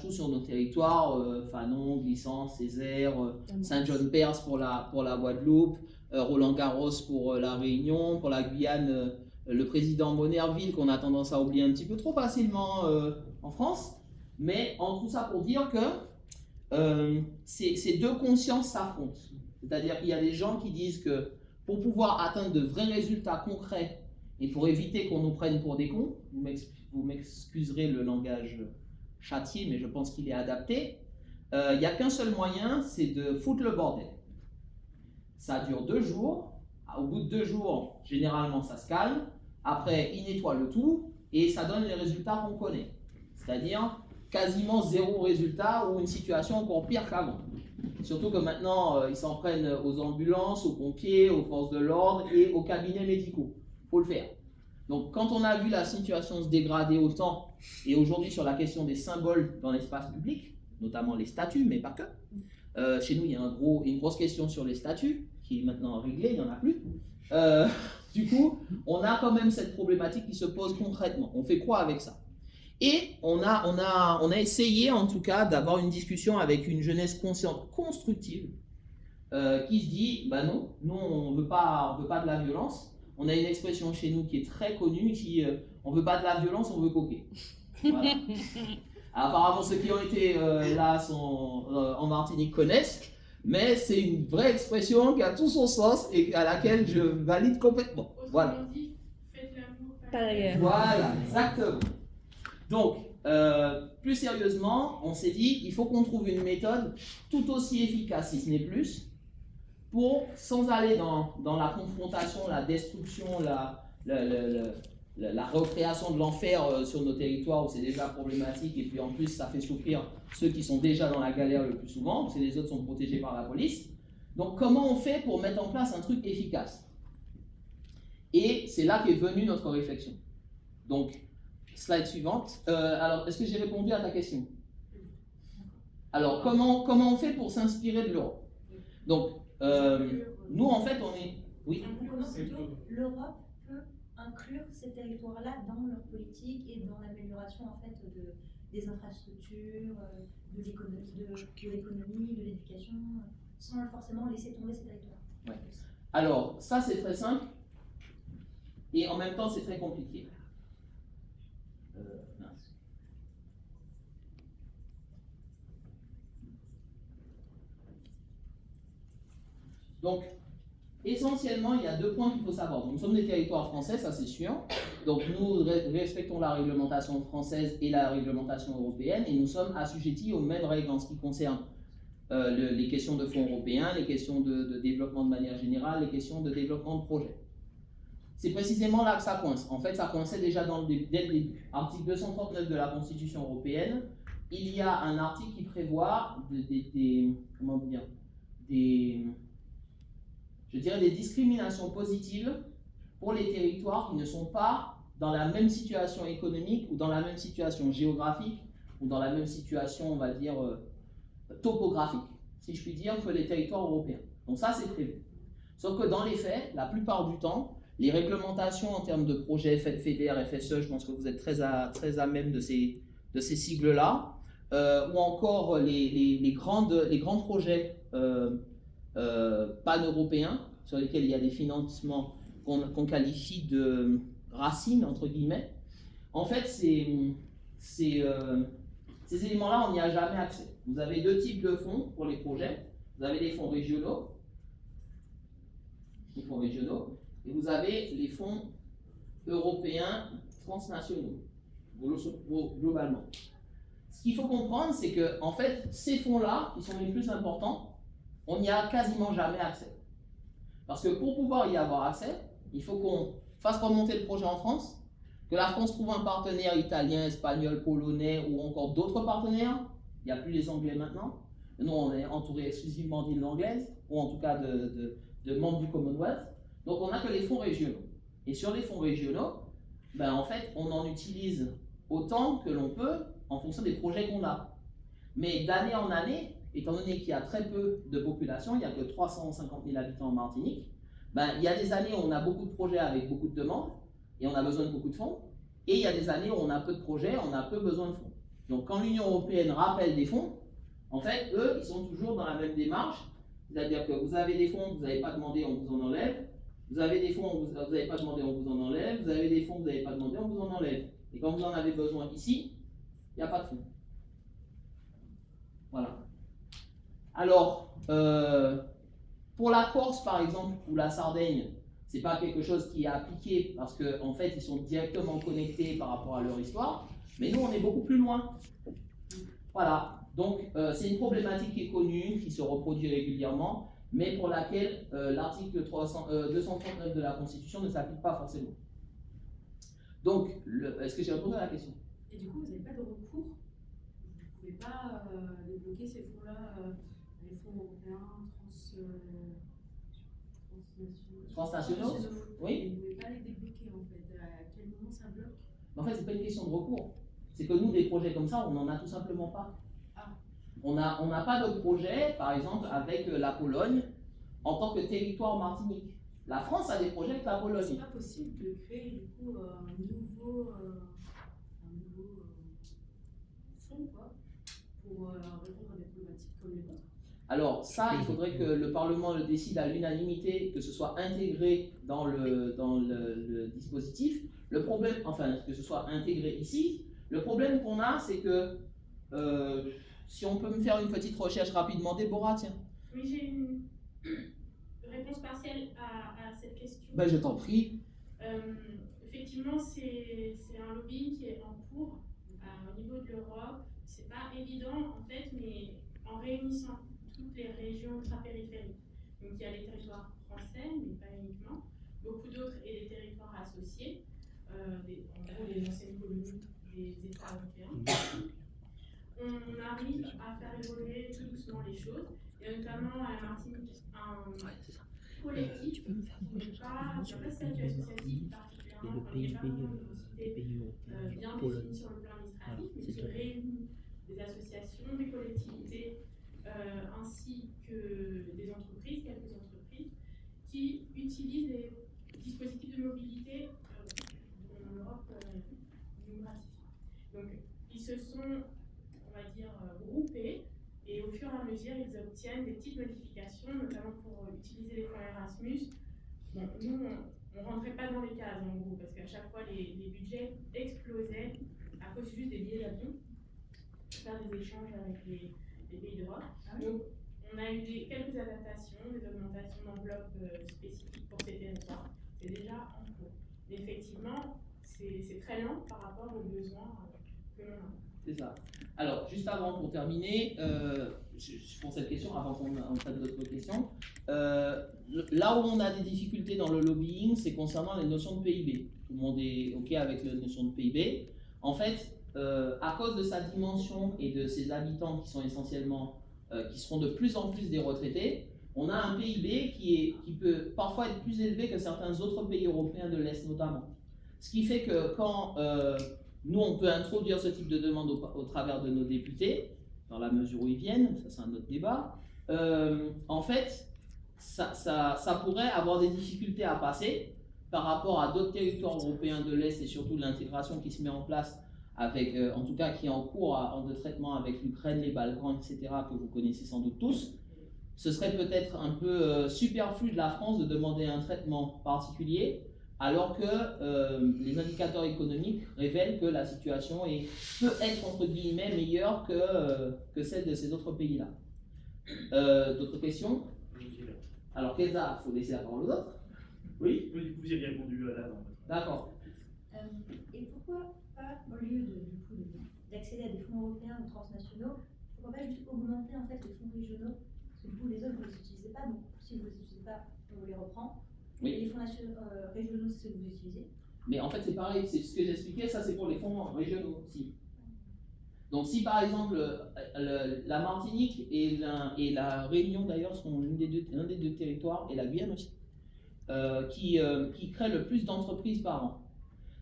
tout sur nos territoires, Fanon, Glissant, Césaire, Saint-John-Perse pour la Guadeloupe, Roland-Garros pour la Réunion, pour la Guyane, le président Monnerville qu'on a tendance à oublier un petit peu trop facilement en France. Mais en tout ça pour dire que ces 2 consciences s'affrontent. C'est-à-dire qu'il y a des gens qui disent que pour pouvoir atteindre de vrais résultats concrets et pour éviter qu'on nous prenne pour des cons, vous vous m'excuserez le langage châtié, mais je pense qu'il est adapté. Il n'y a qu'un seul moyen, c'est de foutre le bordel. Ça dure 2 jours. Au bout de 2 jours, généralement, ça se calme. Après, ils nettoient le tout et ça donne les résultats qu'on connaît. C'est-à-dire quasiment 0 résultat ou une situation encore pire qu'avant. Surtout que maintenant, ils s'en prennent aux ambulances, aux pompiers, aux forces de l'ordre et aux cabinets médicaux. Il faut le faire. Donc, quand on a vu la situation se dégrader autant, et aujourd'hui sur la question des symboles dans l'espace public, notamment les statues, mais pas que, chez nous, il y a une grosse question sur les statues, qui est maintenant réglée, il n'y en a plus. Du coup, on a quand même cette problématique qui se pose concrètement. On fait quoi avec ça? Et on a essayé, en tout cas, d'avoir une discussion avec une jeunesse consciente, constructive, qui se dit, bah non, nous, on veut pas de la violence. On a une expression chez nous qui est très connue, qui on veut pas de la violence, on veut coquer. Voilà. Apparemment, ceux qui ont été là en Martinique connaissent, mais c'est une vraie expression qui a tout son sens et à laquelle je valide complètement. Voilà. Voilà, exactement. Donc, plus sérieusement, on s'est dit, il faut qu'on trouve une méthode tout aussi efficace, si ce n'est plus, pour, sans aller dans la confrontation, la destruction, la recréation de l'enfer sur nos territoires où c'est déjà problématique et puis en plus ça fait souffrir ceux qui sont déjà dans la galère le plus souvent, parce que les autres sont protégés par la police. Donc comment on fait pour mettre en place un truc efficace? Et c'est là qu'est venue notre réflexion. Donc, slide suivante. Alors, est-ce que j'ai répondu à ta question? Alors, comment on fait pour s'inspirer de l'Europe? Donc, nous en fait on est... Oui. L'Europe peut inclure ces territoires-là dans leur politique et dans l'amélioration en fait des infrastructures, de l'économie, de l'éducation, sans forcément laisser tomber ces territoires. Ouais. Alors ça c'est très simple et en même temps c'est très compliqué. Mince. Donc, essentiellement, il y a 2 points qu'il faut savoir. Donc, nous sommes des territoires français, ça c'est sûr. Donc, nous respectons la réglementation française et la réglementation européenne et nous sommes assujettis aux mêmes règles en ce qui concerne les questions de fonds européens, les questions de développement de manière générale, les questions de développement de projets. C'est précisément là que ça coince. En fait, ça coinçait déjà dès le début. Article 239 de la Constitution européenne, il y a un article qui prévoit des discriminations positives pour les territoires qui ne sont pas dans la même situation économique ou dans la même situation géographique ou dans la même situation, on va dire, topographique, si je puis dire, que les territoires européens. Donc ça, c'est prévu. Sauf que dans les faits, la plupart du temps, les réglementations en termes de projets FEDER, FSE, je pense que vous êtes très à même de ces sigles-là, ou encore les grands projets pan-européens, sur lesquels il y a des financements qu'on qualifie de racines, entre guillemets. En fait, ces éléments-là, on n'y a jamais accès. Vous avez 2 types de fonds pour les projets. Vous avez les fonds régionaux, et vous avez les fonds européens transnationaux, globalement. Ce qu'il faut comprendre, c'est que, en fait, ces fonds-là, qui sont les plus importants, on n'y a quasiment jamais accès. Parce que pour pouvoir y avoir accès, il faut qu'on fasse remonter le projet en France, que la France trouve un partenaire italien, espagnol, polonais ou encore d'autres partenaires. Il n'y a plus les Anglais maintenant. Nous, on est entouré exclusivement d'îles anglaises, ou en tout cas de membres du Commonwealth. Donc, on n'a que les fonds régionaux. Et sur les fonds régionaux, ben, en fait, on en utilise autant que l'on peut en fonction des projets qu'on a. Mais d'année en année, étant donné qu'il y a très peu de population, il n'y a que 350 000 habitants en Martinique, ben, il y a des années où on a beaucoup de projets avec beaucoup de demandes et on a besoin de beaucoup de fonds. Et il y a des années où on a peu de projets, on a peu besoin de fonds. Donc quand l'Union européenne rappelle des fonds, en fait, eux, ils sont toujours dans la même démarche. C'est-à-dire que vous avez des fonds que vous n'avez pas demandé, on vous en enlève. Vous avez des fonds que vous n'avez pas demandé, on vous en enlève. Vous avez des fonds que vous n'avez pas demandé, on vous en enlève. Et quand vous en avez besoin ici, il n'y a pas de fonds. Voilà. Alors, pour la Corse, par exemple, ou la Sardaigne, c'est pas quelque chose qui est appliqué parce qu'en fait, ils sont directement connectés par rapport à leur histoire, mais nous, on est beaucoup plus loin. Voilà, donc c'est une problématique qui est connue, qui se reproduit régulièrement, mais pour laquelle l'article 239 de la Constitution ne s'applique pas forcément. Donc, est-ce que j'ai répondu à la question? Et du coup, vous n'avez pas de recours? Vous ne pouvez pas débloquer ces fonds-là, les fonds européens, transnationaux? Oui. Vous ne pouvez pas les débloquer en fait. À quel moment ça bloque? En fait, ce n'est pas une question de recours. C'est que nous, des projets comme ça, on n'en a tout simplement pas. On n'a pas de projet, par exemple, avec la Pologne en tant que territoire Martinique. La France a des projets avec la Pologne. C'est pas possible de créer du coup un nouveau fonds quoi, pour répondre à des problématiques comme les vôtres. Alors ça, il faudrait que le Parlement le décide à l'unanimité, que ce soit intégré dans le dispositif. Le problème, enfin, que ce soit intégré ici. Le problème qu'on a, c'est que si on peut me faire une petite recherche rapidement, Déborah, tiens. Oui, j'ai une réponse partielle à cette question. Ben, je t'en prie. Effectivement, c'est un lobbying qui est en cours au niveau de l'Europe. C'est pas évident en fait, mais en réunissant toutes les régions ultra-périphériques. Donc il y a les territoires français, mais pas uniquement, beaucoup d'autres et les territoires associés, en gros les anciennes colonies des États européens. On arrive à faire évoluer tout doucement les choses. Il y a notamment à la Martinique un collectif qui n'a pas de statut associatif particulièrement, il n'y a pas vraiment d'identité bien définie sur le plan administratif, mais qui réunit des associations, des collectivités, ainsi que des entreprises, quelques entreprises, qui utilisent les dispositifs de mobilité dont l'Europe nous ratifie. Donc, ils se sont, on va dire, groupés, et au fur et à mesure, ils obtiennent des petites modifications, notamment pour utiliser les fonds Erasmus. Bon, nous, on ne rentrait pas dans les cases, en gros, parce qu'à chaque fois, les budgets explosaient à cause juste des billets d'avion, pour faire des échanges avec les pays d'Europe. Donc, on a eu quelques adaptations, des augmentations d'enveloppes spécifiques pour ces territoires. C'est déjà en cours. Mais effectivement, c'est très lent par rapport aux besoins que l'on a. C'est ça. Alors, juste avant, pour terminer, pour cette question, avant qu'on traite d'autres questions, là où on a des difficultés dans le lobbying, c'est concernant les notions de PIB. Tout le monde est OK avec la notion de PIB. En fait, à cause de sa dimension et de ses habitants qui sont essentiellement, qui seront de plus en plus des retraités, on a un PIB qui peut parfois être plus élevé que certains autres pays européens de l'Est notamment. Ce qui fait que quand nous, on peut introduire ce type de demande au travers de nos députés, dans la mesure où ils viennent, ça c'est un autre débat, en fait, ça pourrait avoir des difficultés à passer par rapport à d'autres territoires européens de l'Est et surtout l'intégration qui se met en place avec, en tout cas qui est en cours de traitement avec l'Ukraine, les Balkans, etc., que vous connaissez sans doute tous. Ce serait peut-être un peu superflu de la France de demander un traitement particulier, alors que les indicateurs économiques révèlent que la situation peut être entre guillemets meilleure que celle de ces autres pays-là. D'autres questions? Alors Kenza, il faut laisser la parole aux autres. Oui? Oui, du coup, vous y avez répondu là. D'accord. Et pourquoi pas, au lieu d'accéder à des fonds européens ou transnationaux, pourquoi pas juste augmenter en fait les fonds régionaux? Parce que du coup, les autres, vous ne les utilisez pas, donc si vous ne les utilisez pas, on les reprend. Oui. Et les fonds régionaux, c'est ce que vous utilisez. Mais en fait, c'est pareil, c'est ce que j'expliquais, ça c'est pour les fonds régionaux aussi. Donc si par exemple la Martinique et la Réunion d'ailleurs sont l'un des deux territoires, et la Guyane aussi, qui créent le plus d'entreprises par an.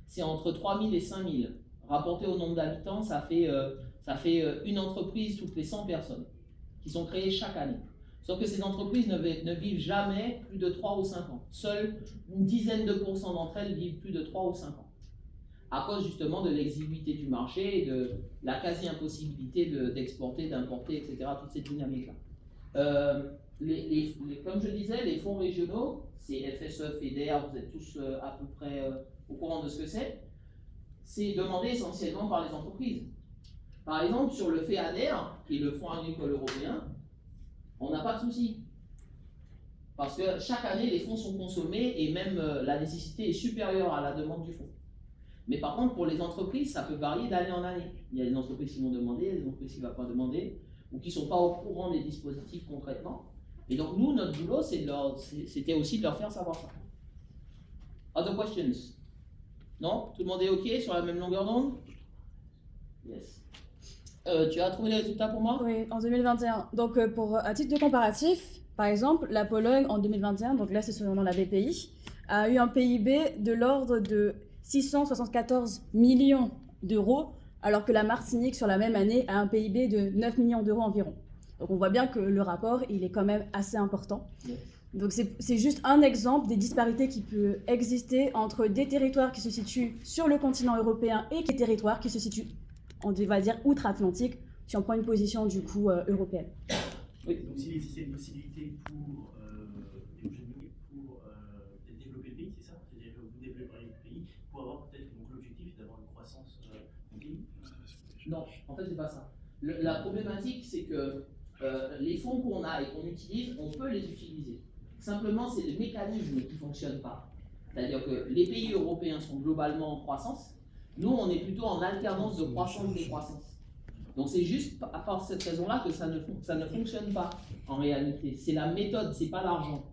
C'est entre 3000 et 5000. Rapporté au nombre d'habitants, ça fait une entreprise toutes les 100 personnes qui sont créées chaque année. Sauf que ces entreprises ne vivent jamais plus de 3 ou 5 ans. Seule une dizaine de pourcents d'entre elles vivent plus de 3 ou 5 ans. À cause justement de l'exiguïté du marché et de la quasi-impossibilité d'exporter, d'importer, etc. Toute cette dynamique-là. Comme je disais, les fonds régionaux, c'est FSE, FEDER, vous êtes tous à peu près au courant de ce que c'est demandé essentiellement par les entreprises. Par exemple, sur le FEADER, qui est le Fonds agricole européen, on n'a pas de souci. Parce que chaque année, les fonds sont consommés et même la nécessité est supérieure à la demande du fonds. Mais par contre, pour les entreprises, ça peut varier d'année en année. Il y a des entreprises qui vont demander, des entreprises qui ne vont pas demander, ou qui ne sont pas au courant des dispositifs concrètement. Et donc nous, notre boulot, c'était aussi de leur faire savoir ça. Other questions? Non? Tout le monde est OK sur la même longueur d'onde? Yes. Tu as trouvé les résultats pour moi? Oui, en 2021. Donc, à titre de comparatif, par exemple, la Pologne en 2021, donc là c'est selon la BPI, a eu un PIB de l'ordre de 674 millions d'euros, alors que la Martinique, sur la même année, a un PIB de 9 millions d'euros environ. Donc on voit bien que le rapport, il est quand même assez important. Donc c'est juste un exemple des disparités qui peuvent exister entre des territoires qui se situent sur le continent européen et des territoires qui se situent, on va dire, outre-Atlantique, si on prend une position du coup européenne. Oui. Donc s'il existait une possibilité pour développer le pays, c'est ça? C'est-à-dire que vous développeriez le pays pour avoir peut-être l'objectif d'avoir une croissance continue? Non, en fait c'est pas ça. La problématique c'est que les fonds qu'on a et qu'on utilise, on peut les utiliser. Simplement, c'est les mécanismes qui ne fonctionnent pas. C'est-à-dire que les pays européens sont globalement en croissance. Nous, on est plutôt en alternance de croissance-décroissance. Donc c'est juste à part cette raison-là que ça ne fonctionne pas en réalité. C'est la méthode, c'est pas l'argent.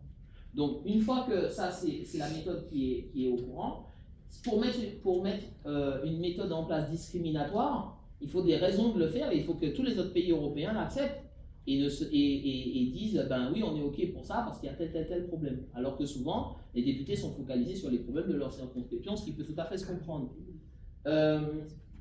Donc une fois que ça, c'est la méthode qui est au courant, pour mettre une méthode en place discriminatoire, il faut des raisons de le faire et il faut que tous les autres pays européens l'acceptent et disent ben oui, on est OK pour ça parce qu'il y a tel problème. Alors que souvent, les députés sont focalisés sur les problèmes de leur circonscription, ce qui peut tout à fait se comprendre.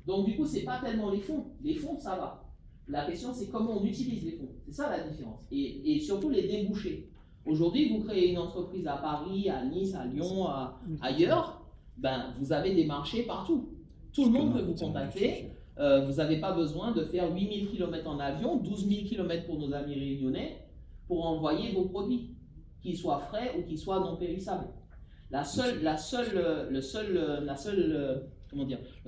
Donc du coup, c'est pas tellement les fonds. Les fonds, ça va. La question, c'est comment on utilise les fonds. C'est ça la différence. Et surtout les débouchés. Aujourd'hui, vous créez une entreprise à Paris, à Nice, à Lyon, ailleurs, ben, vous avez des marchés partout. Tout le monde peut vous contacter. Vous n'avez pas besoin de faire 8000 km en avion, 12 000 km pour nos amis réunionnais, pour envoyer vos produits, qu'ils soient frais ou qu'ils soient non périssables. Le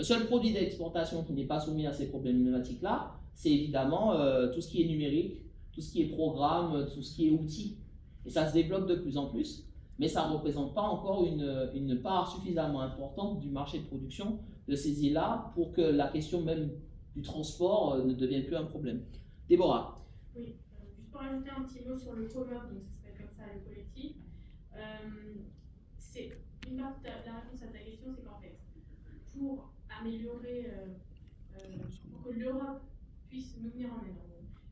seul produit d'exportation qui n'est pas soumis à ces problématiques-là, c'est évidemment tout ce qui est numérique, tout ce qui est programme, tout ce qui est outils. Et ça se développe de plus en plus, mais ça ne représente pas encore une part suffisamment importante du marché de production de ces îles-là pour que la question même du transport ne devienne plus un problème. Déborah. Oui, juste pour ajouter un petit mot sur le commun, donc ça s'appelle comme ça le collectif. C'est une part de la réponse à ta question, c'est qu'en fait, pour améliorer, pour que l'Europe puisse nous venir en aide,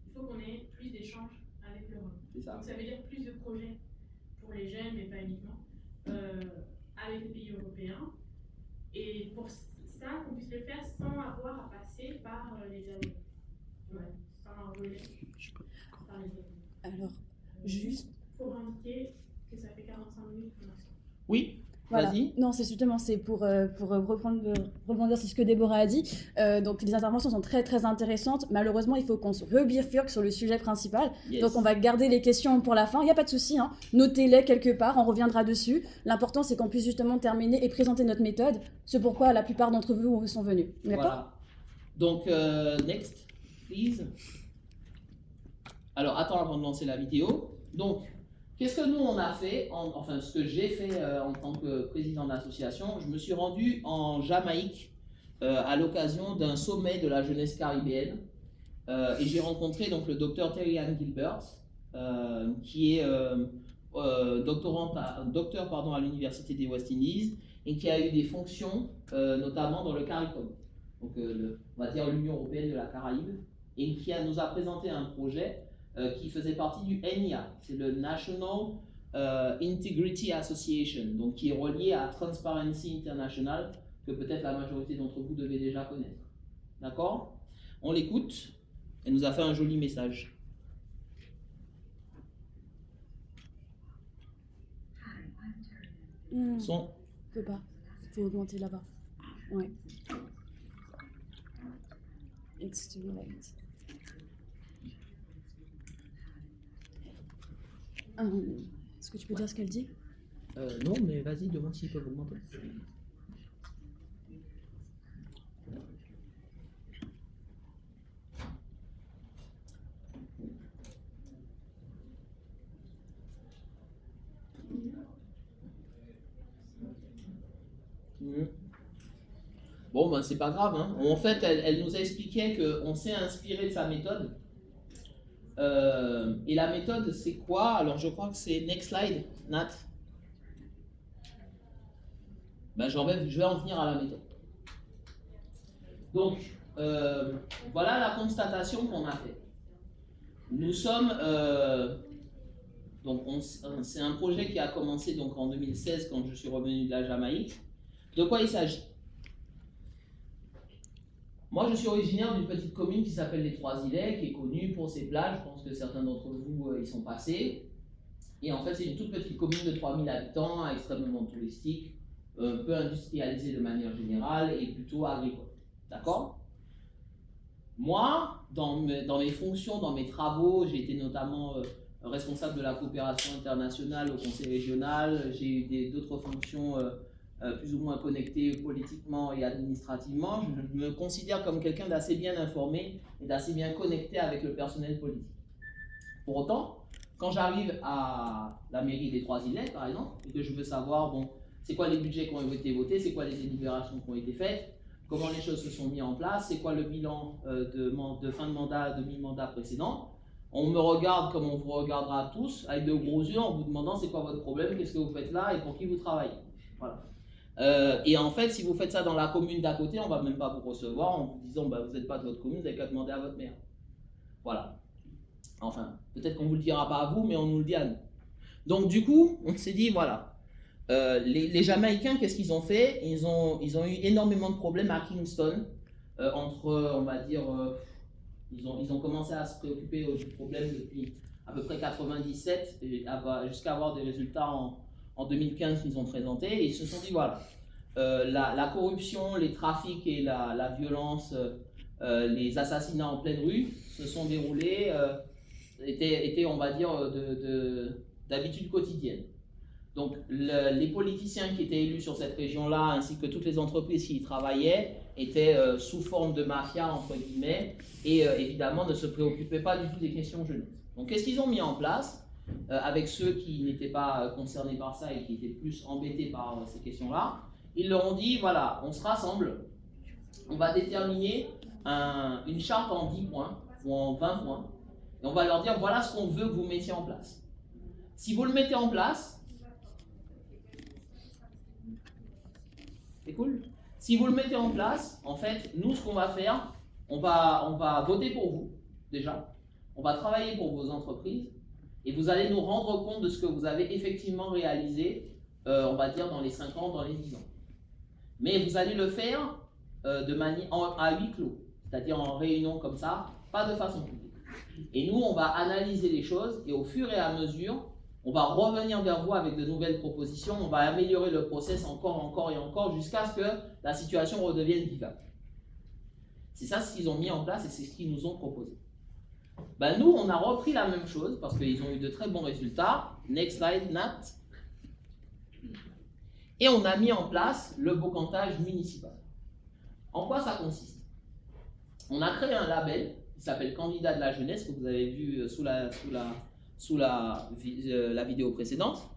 il faut qu'on ait plus d'échanges avec l'Europe. Donc ça veut dire plus de projets pour les jeunes, mais pas uniquement, avec les pays européens. Et pour ça, qu'on puisse le faire sans avoir à passer par les alliés. Ouais, par un relais. Par les alliés. Alors, juste pour indiquer que ça fait 45 minutes pour l'instant. Oui. Voilà. Non, c'est justement pour rebondir sur ce que Déborah a dit. Donc les interventions sont très très intéressantes. Malheureusement, il faut qu'on se rebifurque sur le sujet principal. Yes. Donc on va garder les questions pour la fin. Il n'y a pas de souci, hein. Notez-les quelque part, on reviendra dessus. L'important, c'est qu'on puisse justement terminer et présenter notre méthode. C'est pourquoi la plupart d'entre vous sont venus. D'accord ? Voilà. Donc, next, please. Alors, attends avant de lancer la vidéo. Donc, qu'est-ce que nous on a fait, enfin ce que j'ai fait en tant que président d'association, je me suis rendu en Jamaïque à l'occasion d'un sommet de la jeunesse caribéenne et j'ai rencontré donc le docteur Terry Ann Gilbert qui est docteur à l'université des West Indies et qui a eu des fonctions notamment dans le CARICOM, donc on va dire l'Union européenne de la Caraïbe, et qui nous a présenté un projet qui faisait partie du NIA, c'est le National Integrity Association, donc qui est relié à Transparency International, que peut-être la majorité d'entre vous devez déjà connaître. D'accord ? On l'écoute, elle nous a fait un joli message. Son. Je peux pas, il faut augmenter là-bas. Ouais. It's too late. Est-ce que tu peux dire ce qu'elle dit ? Non, mais vas-y, demande s'ils peuvent augmenter. Bon, ben c'est pas grave. Hein. En fait, elle nous a expliqué qu'on s'est inspiré de sa méthode. Et la méthode, c'est quoi? Alors, je crois que c'est next slide, Nat. Ben, je vais en venir à la méthode. Donc, voilà la constatation qu'on a faite. Nous sommes... donc, c'est un projet qui a commencé donc, en 2016 quand je suis revenu de la Jamaïque. De quoi il s'agit? Moi, je suis originaire d'une petite commune qui s'appelle les Trois-Îlets, qui est connue pour ses plages. Je pense que certains d'entre vous y sont passés. Et en fait, c'est une toute petite commune de 3000 habitants, extrêmement touristique, peu industrialisée de manière générale et plutôt agricole. D'accord? Moi, dans mes fonctions, dans mes travaux, j'ai été notamment responsable de la coopération internationale au conseil régional. J'ai eu d'autres fonctions plus ou moins connectées politiquement et administrativement. Je me considère comme quelqu'un d'assez bien informé et d'assez bien connecté avec le personnel politique. Pour autant, quand j'arrive à la mairie des Trois-Îlets, par exemple, et que je veux savoir, bon, c'est quoi les budgets qui ont été votés, c'est quoi les délibérations qui ont été faites, comment les choses se sont mises en place, c'est quoi le bilan de fin de mandat, de mi-mandat précédent. On me regarde comme on vous regardera tous, avec de gros yeux, en vous demandant c'est quoi votre problème, qu'est-ce que vous faites là et pour qui vous travaillez. Voilà. Et en fait, si vous faites ça dans la commune d'à côté, on ne va même pas vous recevoir en vous disant bah, vous n'êtes pas de votre commune, vous n'avez qu'à demander à votre maire. Voilà. Enfin, peut-être qu'on ne vous le dira pas à vous, mais on nous le dit à nous. Donc du coup, on s'est dit voilà. Les Jamaïcains, qu'est-ce qu'ils ont fait? Ils ont eu énormément de problèmes à Kingston, entre, on va dire, ils ont commencé à se préoccuper du problème depuis à peu près 97, jusqu'à avoir des résultats en 2015 qu'ils ont présentés, et ils se sont dit voilà, la corruption, les trafics et la violence, les assassinats en pleine rue se sont déroulés, étaient on va dire, d'habitude quotidienne. Donc les politiciens qui étaient élus sur cette région-là, ainsi que toutes les entreprises qui y travaillaient, étaient sous forme de mafia, entre guillemets, et évidemment ne se préoccupaient pas du tout des questions jeunesse. Donc qu'est-ce qu'ils ont mis en place avec ceux qui n'étaient pas concernés par ça et qui étaient plus embêtés par ces questions-là? Ils leur ont dit, voilà, on se rassemble, on va déterminer une charte en 10 points, ou en 20 points, et on va leur dire, voilà ce qu'on veut que vous mettiez en place. Si vous le mettez en place, c'est cool. Si vous le mettez en place, en fait, nous, ce qu'on va faire, on va voter pour vous, déjà. On va travailler pour vos entreprises et vous allez nous rendre compte de ce que vous avez effectivement réalisé, on va dire, dans les 5 ans, dans les 10 ans. Mais vous allez le faire de manière à huis clos, c'est-à-dire en réunion comme ça, pas de façon publique. Et nous, on va analyser les choses et au fur et à mesure, on va revenir vers vous avec de nouvelles propositions, on va améliorer le process encore et encore jusqu'à ce que la situation redevienne vivable. C'est ça ce qu'ils ont mis en place et c'est ce qu'ils nous ont proposé. Ben nous, on a repris la même chose parce qu'ils ont eu de très bons résultats. Next slide, Nat. Et on a mis en place le bocantage municipal. En quoi ça consiste? On a créé un label qui s'appelle Candidat de la jeunesse, que vous avez vu sous la vidéo précédente.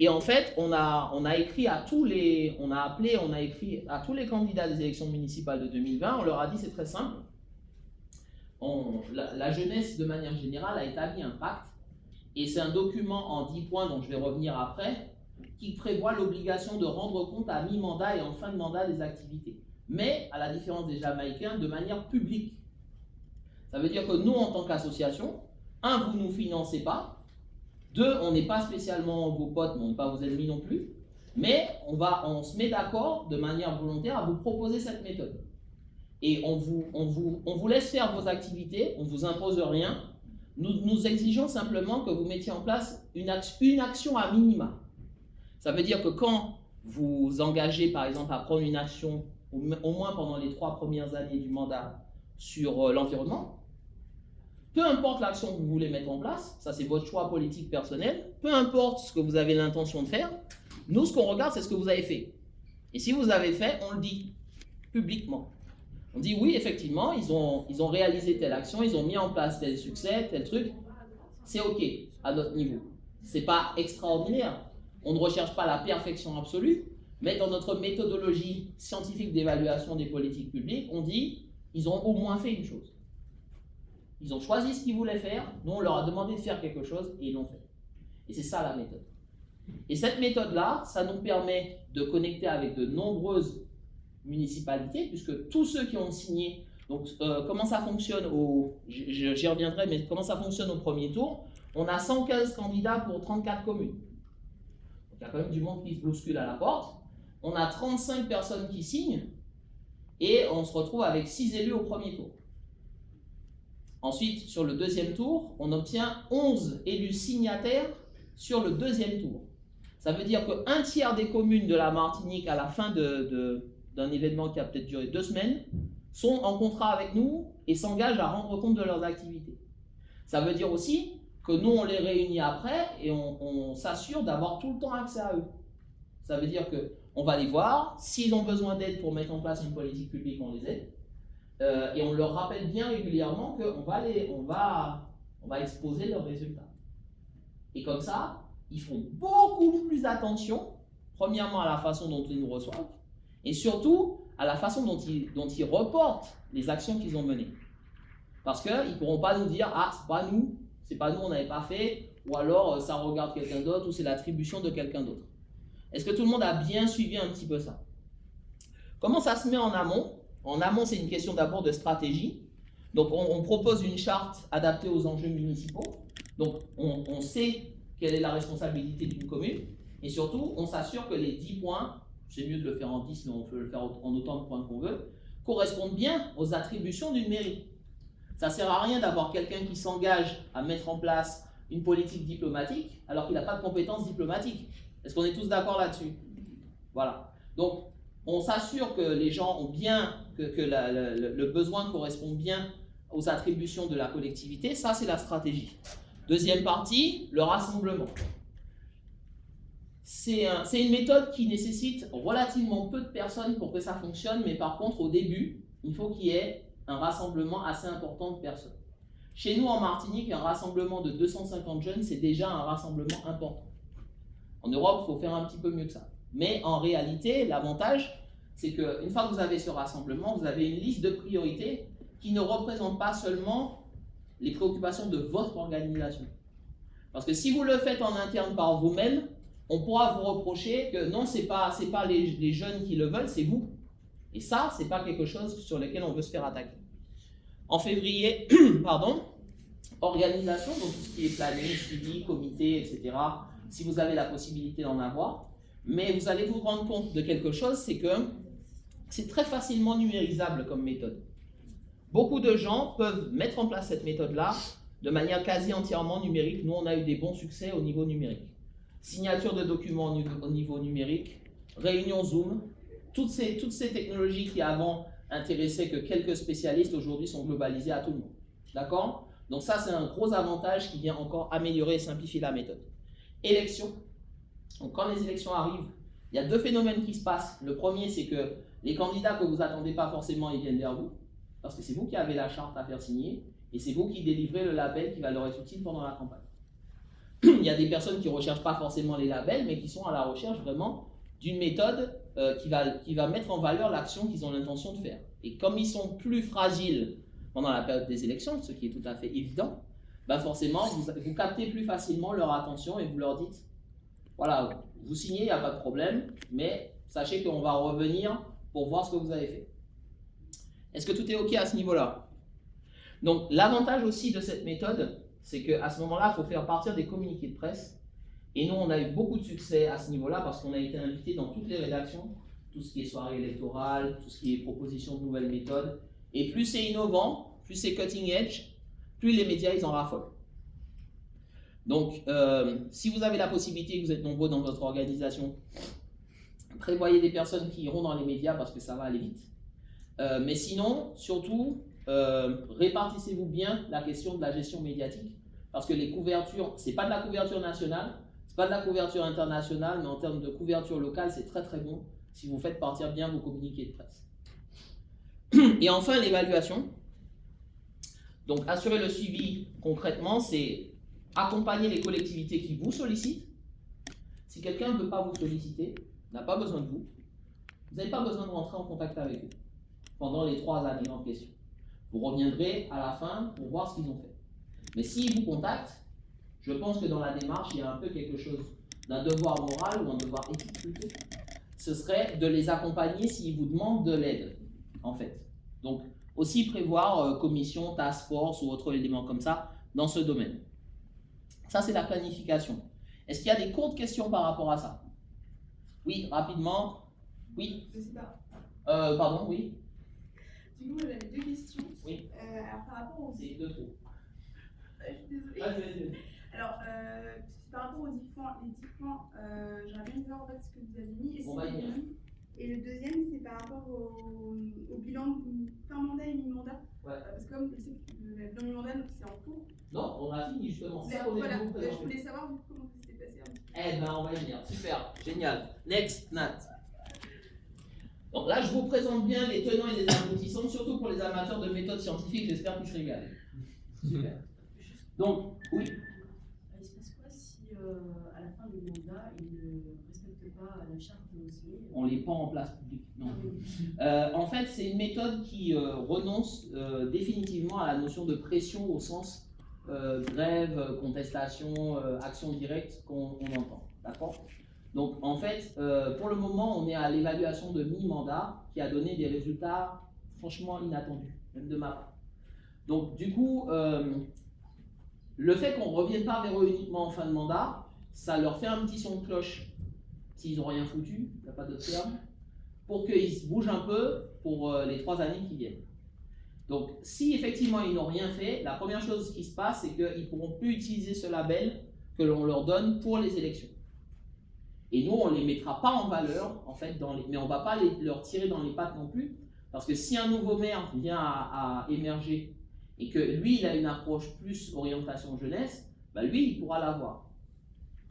Et en fait, on a écrit à tous les candidats des élections municipales de 2020, on leur a dit c'est très simple. La jeunesse, de manière générale, a établi un pacte, et c'est un document en 10 points, dont je vais revenir après, qui prévoit l'obligation de rendre compte à mi-mandat et en fin de mandat des activités. Mais, à la différence des Jamaïcains, de manière publique. Ça veut dire que nous, en tant qu'association, 1, vous ne nous financez pas, 2, on n'est pas spécialement vos potes, mais on n'est pas vos ennemis non plus, mais on se met d'accord de manière volontaire à vous proposer cette méthode. Et on vous laisse faire vos activités, on ne vous impose rien. Nous exigeons simplement que vous mettiez en place une action à minima. Ça veut dire que quand vous engagez par exemple à prendre une action, au moins pendant les 3 premières années du mandat, sur l'environnement, peu importe l'action que vous voulez mettre en place, ça c'est votre choix politique personnel, peu importe ce que vous avez l'intention de faire, nous ce qu'on regarde c'est ce que vous avez fait. Et si vous avez fait, on le dit publiquement. On dit oui, effectivement, ils ont réalisé telle action, ils ont mis en place tel succès, tel truc. C'est OK à notre niveau. C'est pas extraordinaire. On ne recherche pas la perfection absolue, Mais dans notre méthodologie scientifique d'évaluation des politiques publiques, on dit ils ont au moins fait une chose. Ils ont choisi ce qu'ils voulaient faire, nous on leur a demandé de faire quelque chose et ils l'ont fait. Et c'est ça la méthode. Et cette méthode-là, ça nous permet de connecter avec de nombreuses municipalités, puisque tous ceux qui ont signé, donc comment ça fonctionne j'y reviendrai, mais comment ça fonctionne au premier tour, on a 115 candidats pour 34 communes. Donc il y a quand même du monde qui se bouscule à la porte. On a 35 personnes qui signent, et on se retrouve avec 6 élus au premier tour. Ensuite, sur le deuxième tour, on obtient 11 élus signataires sur le deuxième tour. Ça veut dire qu'un tiers des communes de la Martinique, à la fin d'un événement qui a peut-être duré 2 semaines, sont en contrat avec nous et s'engagent à rendre compte de leurs activités. Ça veut dire aussi que nous, on les réunit après et on s'assure d'avoir tout le temps accès à eux. Ça veut dire qu'on va les voir, s'ils ont besoin d'aide pour mettre en place une politique publique, on les aide. Et on leur rappelle bien régulièrement qu'on va exposer leurs résultats. Et comme ça, ils font beaucoup plus attention, premièrement à la façon dont ils nous reçoivent, et surtout à la façon dont ils reportent les actions qu'ils ont menées. Parce qu'ils ne pourront pas nous dire « Ah, c'est pas nous, on n'avait pas fait », ou alors ça regarde quelqu'un d'autre, ou c'est l'attribution de quelqu'un d'autre. Est-ce que tout le monde a bien suivi un petit peu ça? Comment ça se met en amont? En amont, c'est une question d'abord de stratégie. Donc, on propose une charte adaptée aux enjeux municipaux. Donc, on sait quelle est la responsabilité d'une commune. Et surtout, on s'assure que les 10 points, c'est mieux de le faire en 10, mais on peut le faire en autant de points qu'on veut, correspondent bien aux attributions d'une mairie. Ça ne sert à rien d'avoir quelqu'un qui s'engage à mettre en place une politique diplomatique alors qu'il n'a pas de compétences diplomatiques. Est-ce qu'on est tous d'accord là-dessus? Voilà. Donc, on s'assure que les gens ont bien, que le besoin correspond bien aux attributions de la collectivité. Ça, c'est la stratégie. Deuxième partie, le rassemblement. C'est une méthode qui nécessite relativement peu de personnes pour que ça fonctionne, mais par contre, au début, il faut qu'il y ait un rassemblement assez important de personnes. Chez nous, en Martinique, un rassemblement de 250 jeunes, c'est déjà un rassemblement important. En Europe, il faut faire un petit peu mieux que ça. Mais en réalité, l'avantage, c'est qu'une fois que vous avez ce rassemblement, vous avez une liste de priorités qui ne représente pas seulement les préoccupations de votre organisation. Parce que si vous le faites en interne par vous-même, on pourra vous reprocher que non, c'est pas les jeunes qui le veulent, c'est vous. Et ça, c'est pas quelque chose sur lequel on veut se faire attaquer. En février, organisation, donc tout ce qui est planning, suivi, comité, etc., si vous avez la possibilité d'en avoir. Mais vous allez vous rendre compte de quelque chose, c'est que c'est très facilement numérisable comme méthode. Beaucoup de gens peuvent mettre en place cette méthode-là de manière quasi entièrement numérique. Nous, on a eu des bons succès au niveau numérique. Signature de documents au niveau numérique, réunion Zoom, toutes ces technologies qui avant intéressaient que quelques spécialistes, aujourd'hui sont globalisées à tout le monde. D'accord? Donc ça, c'est un gros avantage qui vient encore améliorer et simplifier la méthode. Élections. Donc quand les élections arrivent, il y a 2 phénomènes qui se passent. Le premier, c'est que les candidats que vous n'attendez pas forcément, ils viennent vers vous, parce que c'est vous qui avez la charte à faire signer, et c'est vous qui délivrez le label qui va leur être utile pendant la campagne. Il y a des personnes qui ne recherchent pas forcément les labels, mais qui sont à la recherche vraiment d'une méthode qui va mettre en valeur l'action qu'ils ont l'intention de faire. Et comme ils sont plus fragiles pendant la période des élections, ce qui est tout à fait évident, ben forcément, vous captez plus facilement leur attention et vous leur dites, voilà, vous signez, il n'y a pas de problème, mais sachez qu'on va revenir pour voir ce que vous avez fait. Est-ce que tout est OK à ce niveau-là? Donc, l'avantage aussi de cette méthode, c'est qu'à ce moment-là, il faut faire partir des communiqués de presse. Et nous, on a eu beaucoup de succès à ce niveau-là parce qu'on a été invité dans toutes les rédactions, tout ce qui est soirée électorale, tout ce qui est proposition de nouvelles méthodes. Et plus c'est innovant, plus c'est cutting edge, plus les médias, ils en raffolent. Donc, si vous avez la possibilité, que vous êtes nombreux dans votre organisation, prévoyez des personnes qui iront dans les médias parce que ça va aller vite. Mais sinon, surtout, répartissez-vous bien la question de la gestion médiatique parce que les couvertures, c'est pas de la couverture nationale, c'est pas de la couverture internationale, mais en termes de couverture locale, c'est très très bon si vous faites partir bien vos communiqués de presse. Et enfin, l'évaluation. Donc, assurer le suivi concrètement, c'est accompagner les collectivités qui vous sollicitent. Si quelqu'un ne peut pas vous solliciter, n'a pas besoin de vous, Vous n'avez pas besoin de rentrer en contact avec eux pendant les 3 années en question. Vous reviendrez à la fin pour voir ce qu'ils ont fait. Mais s'ils vous contactent, je pense que dans la démarche, il y a un peu quelque chose d'un devoir moral ou un devoir éthique plutôt. Ce serait de les accompagner s'ils vous demandent de l'aide, en fait. Donc, aussi prévoir commission, task force ou autre élément comme ça dans ce domaine. Ça, c'est la planification. Est-ce qu'il y a des courtes questions par rapport à ça? Oui, rapidement. Oui. Je sais pas. Pardon, oui. Du coup, j'avais 2 questions. Oui. Alors, par rapport aux... C'est 2 trop. Je suis désolée. Vas-y. Alors, par rapport aux 10 points, j'aurais bien voir en fait ce que vous avez mis. On va y venir. Et le deuxième, c'est par rapport au bilan fin mandat et mi-mandat. Ouais. Parce que comme je sais que le bilan mi-mandat, donc c'est en cours. Non, on a fini justement. C'est ça qu'on est Voilà, venu vous présenter. je voulais savoir du coup, comment ça s'était passé. Eh ben, on va y venir. Super, génial. Next, Nat. Donc là, je vous présente bien les tenants et les aboutissants, surtout pour les amateurs de méthodes scientifiques. J'espère qu'ils se régalent. Super. Donc, oui. Il se passe quoi si à la fin du mandat, ils ne respectent pas la charte aussi? On les pend en place publique. Non. En fait, c'est une méthode qui renonce définitivement à la notion de pression au sens grève, contestation, action directe qu'on entend. D'accord? Donc, en fait, pour le moment, on est à l'évaluation de mi-mandat qui a donné des résultats franchement inattendus, même de ma part. Donc, du coup, le fait qu'on ne revienne pas vers eux uniquement en fin de mandat, ça leur fait un petit son de cloche s'ils n'ont rien foutu, il n'y a pas d'autre terme, pour qu'ils se bougent un peu pour les 3 années qui viennent. Donc, si effectivement ils n'ont rien fait, la première chose qui se passe, c'est qu'ils ne pourront plus utiliser ce label que l'on leur donne pour les élections. Et nous, on ne les mettra pas en valeur, en fait, mais on ne va pas leur tirer dans les pattes non plus, parce que si un nouveau maire vient à émerger et que lui, il a une approche plus orientation jeunesse, bah lui, il pourra l'avoir.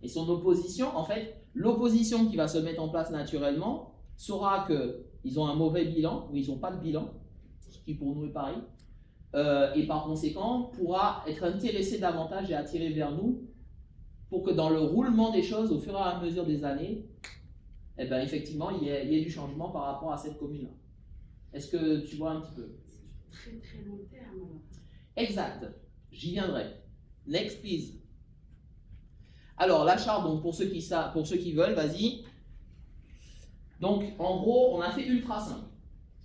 Et son opposition, en fait, l'opposition qui va se mettre en place naturellement saura qu'ils ont un mauvais bilan, ou ils n'ont pas de bilan, ce qui pour nous est pareil, et par conséquent pourra être intéressé davantage et attiré vers nous pour que dans le roulement des choses, au fur et à mesure des années, eh ben, effectivement, il y ait du changement par rapport à cette commune-là. Est-ce que tu vois un petit peu? Très très long terme. Exact, j'y viendrai. Next, please. Alors, la charte, donc, pour ceux qui veulent, vas-y. Donc, en gros, on a fait ultra simple.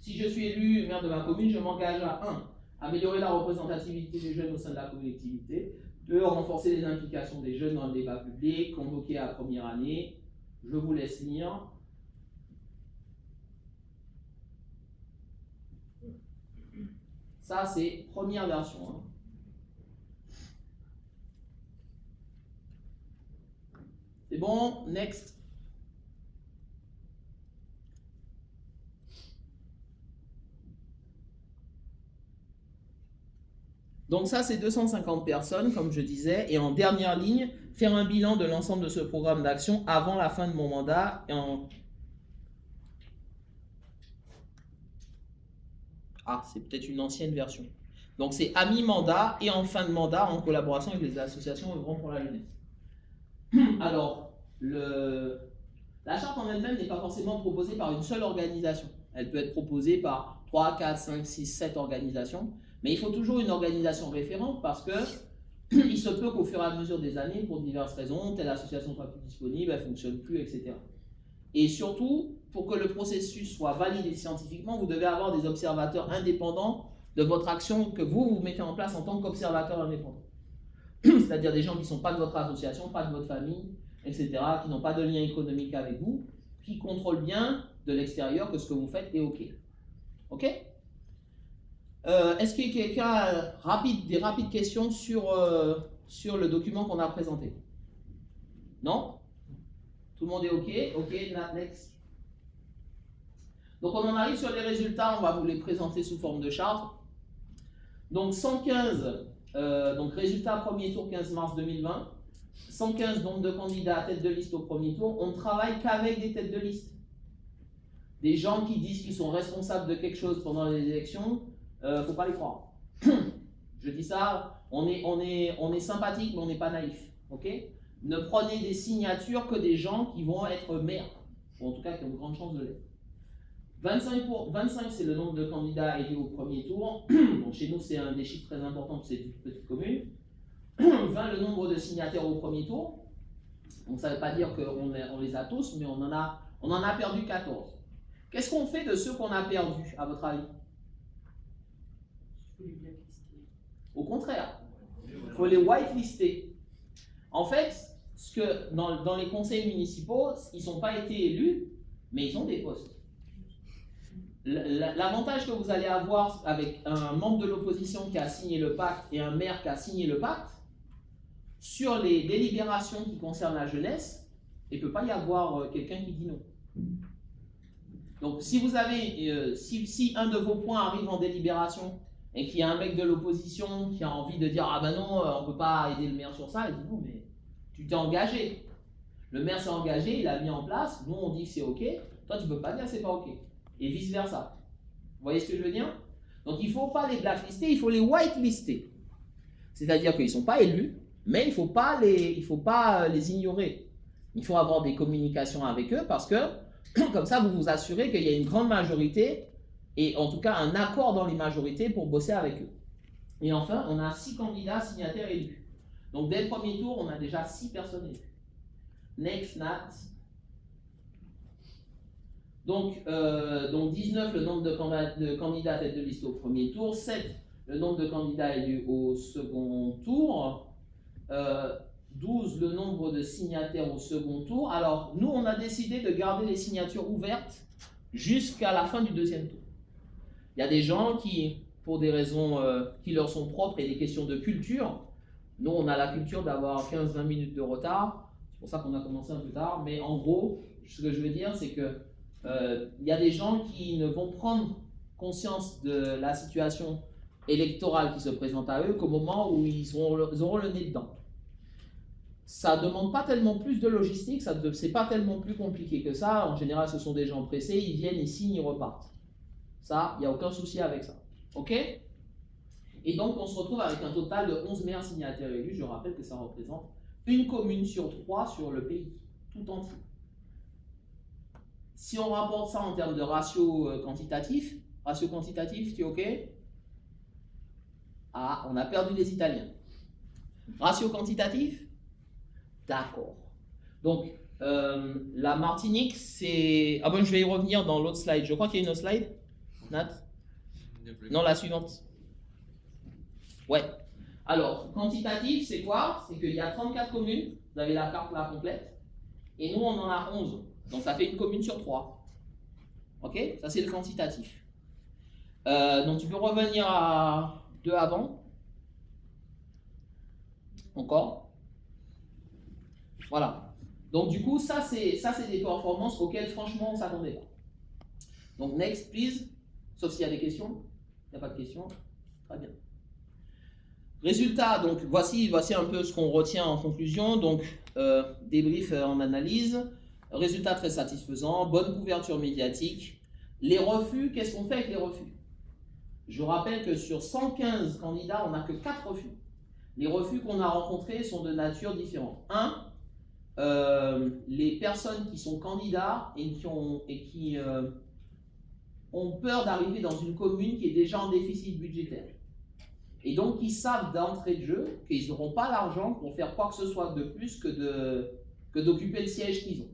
Si je suis élu maire de ma commune, je m'engage à 1. Améliorer la représentativité des jeunes au sein de la collectivité. 2. Renforcer les implications des jeunes dans le débat public, convoquer à la première année. Je vous laisse lire. Ça, c'est première version. Hein. C'est bon, next. Donc ça, c'est 250 personnes, comme je disais. Et en dernière ligne, faire un bilan de l'ensemble de ce programme d'action avant la fin de mon mandat. Ah, c'est peut-être une ancienne version. Donc c'est à mi-mandat et en fin de mandat en collaboration avec les associations œuvrant pour la jeunesse. Alors, la charte en elle-même n'est pas forcément proposée par une seule organisation. Elle peut être proposée par 3, 4, 5, 6, 7 organisations. Mais il faut toujours une organisation référente parce que il se peut qu'au fur et à mesure des années, pour diverses raisons, telle association ne soit plus disponible, elle ne fonctionne plus, etc. Et surtout, pour que le processus soit validé scientifiquement, vous devez avoir des observateurs indépendants de votre action que vous mettez en place en tant qu'observateur indépendant. C'est-à-dire des gens qui ne sont pas de votre association, pas de votre famille, etc., qui n'ont pas de lien économique avec vous, qui contrôlent bien de l'extérieur que ce que vous faites est OK. OK? Est-ce qu'il y a quelqu'un des rapides questions sur le document qu'on a présenté? Non? Tout le monde est OK? OK, next. Donc on en arrive sur les résultats, on va vous les présenter sous forme de charte. Donc 115, donc résultat premier tour 15 mars 2020. 115 nombre de candidats à tête de liste au premier tour. On ne travaille qu'avec des têtes de liste. Des gens qui disent qu'ils sont responsables de quelque chose pendant les élections, faut pas les croire. Je dis ça, on est sympathique, mais on n'est pas naïf. Ok? Ne prenez des signatures que des gens qui vont être maires, ou en tout cas qui ont de grandes chances de l'être. 25 c'est le nombre de candidats élus au premier tour. Donc chez nous, c'est un des chiffres très importants, c'est une petite commune. 20 le nombre de signataires au premier tour. Donc ça ne veut pas dire qu'on les a tous, mais on en a perdu 14. Qu'est-ce qu'on fait de ceux qu'on a perdus, à votre avis? Au contraire, il faut les whitelister. En fait, dans les conseils municipaux, ils n'ont pas été élus, mais ils ont des postes. L'avantage que vous allez avoir avec un membre de l'opposition qui a signé le pacte et un maire qui a signé le pacte, sur les délibérations qui concernent la jeunesse, il ne peut pas y avoir quelqu'un qui dit non. Donc si vous avez, si un de vos points arrive en délibération et qu'il y a un mec de l'opposition qui a envie de dire « Ah ben non, on ne peut pas aider le maire sur ça », il dit « Non, mais tu t'es engagé. Le maire s'est engagé, il a mis en place, nous on dit que c'est OK, toi tu ne peux pas dire que c'est pas OK. » Et vice versa. Vous voyez ce que je veux dire? Donc il ne faut pas les blacklister, il faut les whitelister. C'est-à-dire qu'ils ne sont pas élus, mais il ne faut pas les ignorer. Il faut avoir des communications avec eux parce que comme ça vous vous assurez qu'il y a une grande majorité et en tout cas un accord dans les majorités pour bosser avec eux. Et enfin, on a 6 candidats signataires élus. Donc dès le premier tour, on a déjà 6 personnes élues. Next, Nat. Donc 19 le nombre de candidats tête de liste au premier tour, 7 le nombre de candidats élus au second tour, 12 le nombre de signataires au second tour. Alors nous on a décidé de garder les signatures ouvertes jusqu'à la fin du deuxième tour. Il y a des gens qui, pour des raisons qui leur sont propres et des questions de culture, nous on a la culture d'avoir 15-20 minutes de retard, c'est pour ça qu'on a commencé un peu tard, mais en gros, ce que je veux dire c'est que il y a des gens qui ne vont prendre conscience de la situation électorale qui se présente à eux qu'au moment où ils auront le nez dedans. Ça ne demande pas tellement plus de logistique, c'est pas tellement plus compliqué que ça. En général, ce sont des gens pressés, ils viennent, ils signent, ils repartent. Ça, il n'y a aucun souci avec ça. OK? Et donc, on se retrouve avec un total de 11 maires signataires élus. Je rappelle que ça représente une commune sur 3 sur le pays, tout entier. Si on rapporte ça en termes de ratio quantitatif, tu es OK? Ah, on a perdu les Italiens. Ratio quantitatif? D'accord. Donc, la Martinique, c'est... Ah bon, je vais y revenir dans l'autre slide. Je crois qu'il y a une autre slide. Nat? Non, la suivante. Ouais. Alors, quantitatif, c'est quoi? C'est qu'il y a 34 communes. Vous avez la carte là complète. Et nous, on en a 11. Donc, ça fait une commune sur 3. OK? Ça, c'est le quantitatif. Donc, tu peux revenir à 2 avant. Encore. Voilà. Donc, du coup, ça, c'est des performances auxquelles, franchement, on ne s'attendait pas. Donc, next, please. Sauf s'il y a des questions. Il n'y a pas de questions. Très bien. Résultat, donc, voici un peu ce qu'on retient en conclusion. Donc, débrief en analyse. Résultat très satisfaisant. Bonne couverture médiatique. Les refus, qu'est-ce qu'on fait avec les refus? Je rappelle que sur 115 candidats, on n'a que 4 refus. Les refus qu'on a rencontrés sont de nature différente. 1, les personnes qui sont candidats et qui ont peur d'arriver dans une commune qui est déjà en déficit budgétaire. Et donc, ils savent d'entrée de jeu qu'ils n'auront pas l'argent pour faire quoi que ce soit de plus que d'occuper le siège qu'ils ont.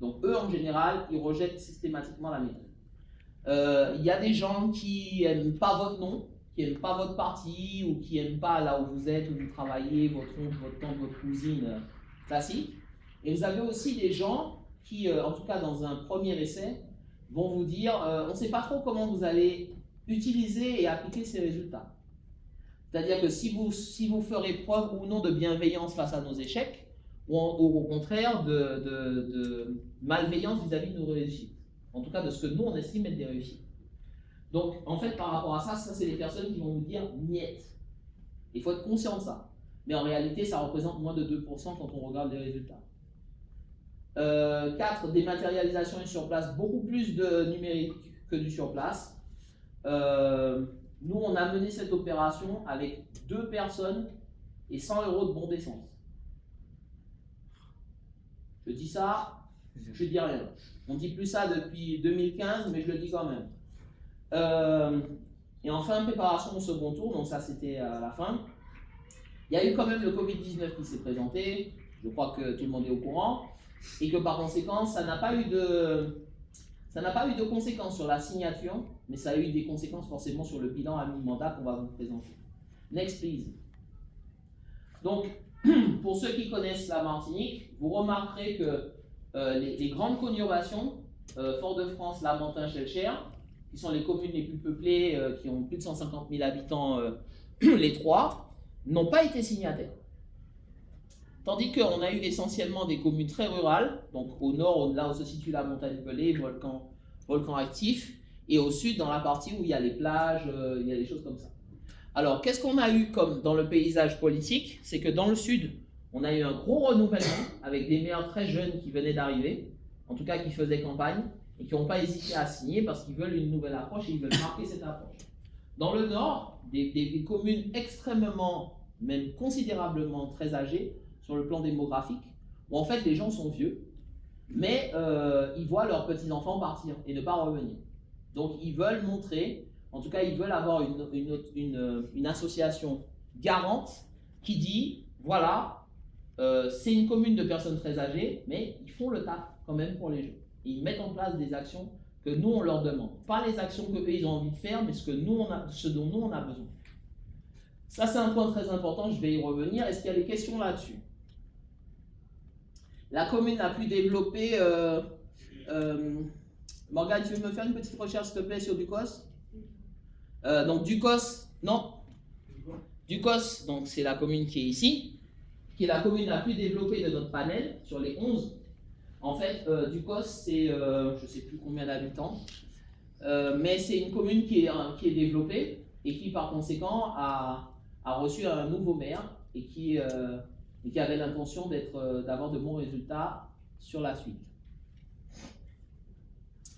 Donc, eux, en général, ils rejettent systématiquement la méthode. Il y a des gens qui n'aiment pas votre nom, qui n'aiment pas votre parti, ou qui n'aiment pas là où vous êtes, où vous travaillez, votre oncle, votre tante, votre cousine, classique. Et vous avez aussi des gens qui, en tout cas dans un premier essai, vont vous dire on ne sait pas trop comment vous allez utiliser et appliquer ces résultats. C'est-à-dire que si vous ferez preuve ou non de bienveillance face à nos échecs, ou au contraire de malveillance vis-à-vis de nos réussites. En tout cas de ce que nous on estime être des réussites. Donc en fait par rapport à ça, c'est les personnes qui vont vous dire niet. Il faut être conscient de ça. Mais en réalité ça représente moins de 2% quand on regarde les résultats. 4, dématérialisation et sur place, beaucoup plus de numérique que du sur place. Nous, on a mené cette opération avec 2 personnes et 100 € de bon d'essence. Je dis ça Je dis rien. On dit plus ça depuis 2015, mais je le dis quand même. Et enfin, préparation au second tour, donc ça c'était à la fin. Il y a eu quand même le Covid-19 qui s'est présenté, je crois que tout le monde est au courant, et que par conséquent, ça n'a pas eu de conséquences sur la signature, mais ça a eu des conséquences forcément sur le bilan à mi-mandat qu'on va vous présenter. Next, please. Donc, pour ceux qui connaissent la Martinique, vous remarquerez que les grandes conurbations, Fort-de-France, Lamentin, Chelcher, qui sont les communes les plus peuplées, qui ont plus de 150 000 habitants, les trois, n'ont pas été signataires. Tandis qu'on a eu essentiellement des communes très rurales, donc au nord, là où se situe la montagne pelée, volcan actif, et au sud, dans la partie où il y a les plages, il y a des choses comme ça. Alors, qu'est-ce qu'on a eu comme dans le paysage politique? C'est que dans le sud, on a eu un gros renouvellement avec des maires très jeunes qui venaient d'arriver, en tout cas qui faisaient campagne, et qui n'ont pas hésité à signer parce qu'ils veulent une nouvelle approche et ils veulent marquer cette approche. Dans le nord, des communes extrêmement, même considérablement très âgées sur le plan démographique, où en fait les gens sont vieux, mais ils voient leurs petits-enfants partir et ne pas revenir. Donc ils veulent montrer, en tout cas ils veulent avoir une association garante qui dit, voilà, c'est une commune de personnes très âgées, mais ils font le taf quand même pour les jeunes. Et ils mettent en place des actions que nous on leur demande. Pas les actions qu'eux ils ont envie de faire, mais ce dont nous on a besoin. Ça c'est un point très important, je vais y revenir. Est-ce qu'il y a des questions là-dessus? La commune la plus développée, Morgane, tu veux me faire une petite recherche s'il te plaît sur Ducos? Donc Ducos, non. Ducos, donc c'est la commune qui est ici, qui est la commune la plus développée de notre panel sur les 11. En fait, Ducos, c'est, je ne sais plus combien d'habitants, mais c'est une commune qui est développée et qui, par conséquent, a reçu un nouveau maire et qui avait l'intention d'avoir de bons résultats sur la suite.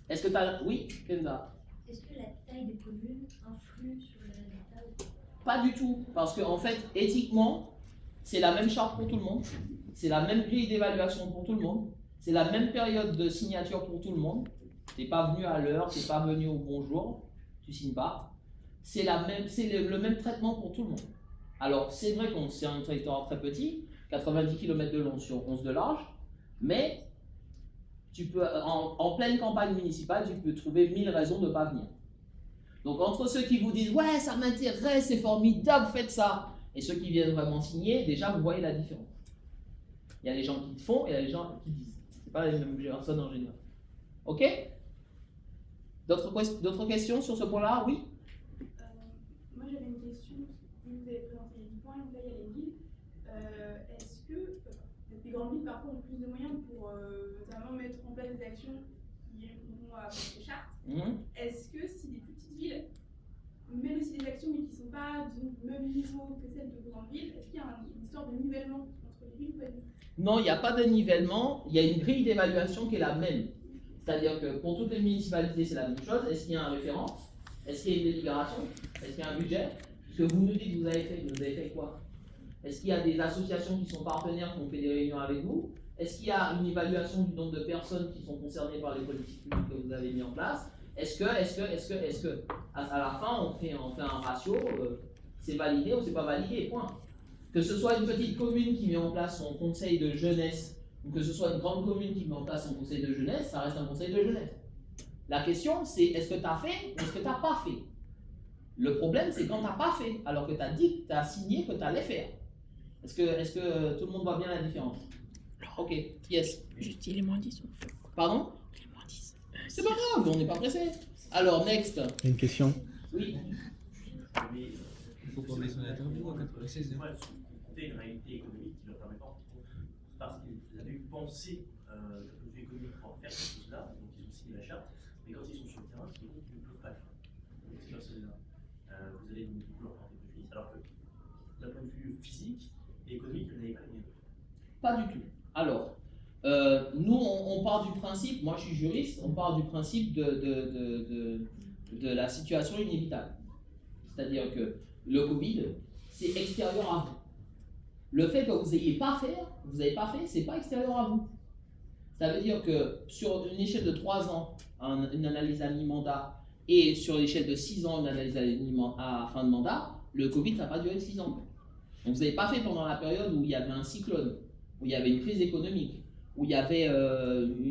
Est-ce que tu as... Oui, Kenda? Est-ce que la taille des communes influe sur les résultats? Pas du tout, parce qu'en fait, éthiquement, c'est la même charte pour tout le monde, c'est la même grille d'évaluation pour tout le monde, c'est la même période de signature pour tout le monde. Tu n'es pas venu à l'heure, tu n'es pas venu au bon jour, tu ne signes pas. C'est le même traitement pour tout le monde. Alors, c'est vrai qu'on c'est un territoire très petit, 90 km de long sur 11 de large, mais tu peux, en pleine campagne municipale, tu peux trouver 1000 raisons de ne pas venir. Donc, entre ceux qui vous disent « Ouais, ça m'intéresse, c'est formidable, faites ça », et ceux qui viennent vraiment signer, déjà, vous voyez la différence. Il y a les gens qui font et il y a les gens qui disent. Ce n'est pas les mêmes personnes en général. Ok? D'autres questions sur ce point-là? Oui? Moi, j'avais une question. Vous avez présenté les 10 points, donc là, il y a les villes. Est-ce que les grandes villes, parfois, ont plus de moyens pour notamment mettre en place des actions qui répondront à ces chartes? Est-ce que si des petites villes mènent aussi des actions, mais qui ne sont pas du même niveau que celles de grandes villes, est-ce qu'il y a une histoire de nivellement entre les villes ou pas du tout? Non, il n'y a pas de nivellement, il y a une grille d'évaluation qui est la même. C'est-à-dire que pour toutes les municipalités, c'est la même chose. Est-ce qu'il y a un référent? Est-ce qu'il y a une délibération? Est-ce qu'il y a un budget? Ce que vous nous dites que vous avez fait quoi? Est-ce qu'il y a des associations qui sont partenaires, qui ont fait des réunions avec vous? Est-ce qu'il y a une évaluation du nombre de personnes qui sont concernées par les politiques publiques que vous avez mis en place? Est-ce que, à la fin, on fait un ratio, c'est validé ou c'est pas validé, point. Que ce soit une petite commune qui met en place son conseil de jeunesse, ou que ce soit une grande commune qui met en place son conseil de jeunesse, ça reste un conseil de jeunesse. La question, c'est est-ce que tu as fait ou est-ce que tu n'as pas fait? Le problème, c'est quand tu n'as pas fait, alors que tu as dit, tu as signé que tu allais faire. Est-ce que tout le monde voit bien la différence? Ok, yes. Juste dis les moins 10. Pardon? Les moins 10. C'est pas grave, on n'est pas pressé. Alors, next. Il y a une question. Oui. Il faut pas baisser l'interview en 96. C'est une réalité économique qui leur permet pas, parce qu'ils avaient eu pensé d'un point de vue économique pour faire ces choses-là, donc ils ont signé la charte, mais quand ils sont sur le terrain, ils ne peuvent pas le faire. Donc ces personnes-là, vous allez du coup leur porter préjudice, alors que d'un point de vue physique et économique, vous n'avez pas les moyens. Pas du tout. Alors, nous, on part du principe, moi je suis juriste, on part du principe de la situation inévitable. C'est-à-dire que le Covid, c'est extérieur à vous. Le fait que vous n'ayez pas fait, c'est pas extérieur à vous. Ça veut dire que sur une échelle de 3 ans, une analyse à mi-mandat, et sur l'échelle de 6 ans, une analyse à fin de mandat, le Covid, ça n'a pas duré 6 ans. Donc vous n'avez pas fait pendant la période où il y avait un cyclone, où il y avait une crise économique, où il y avait une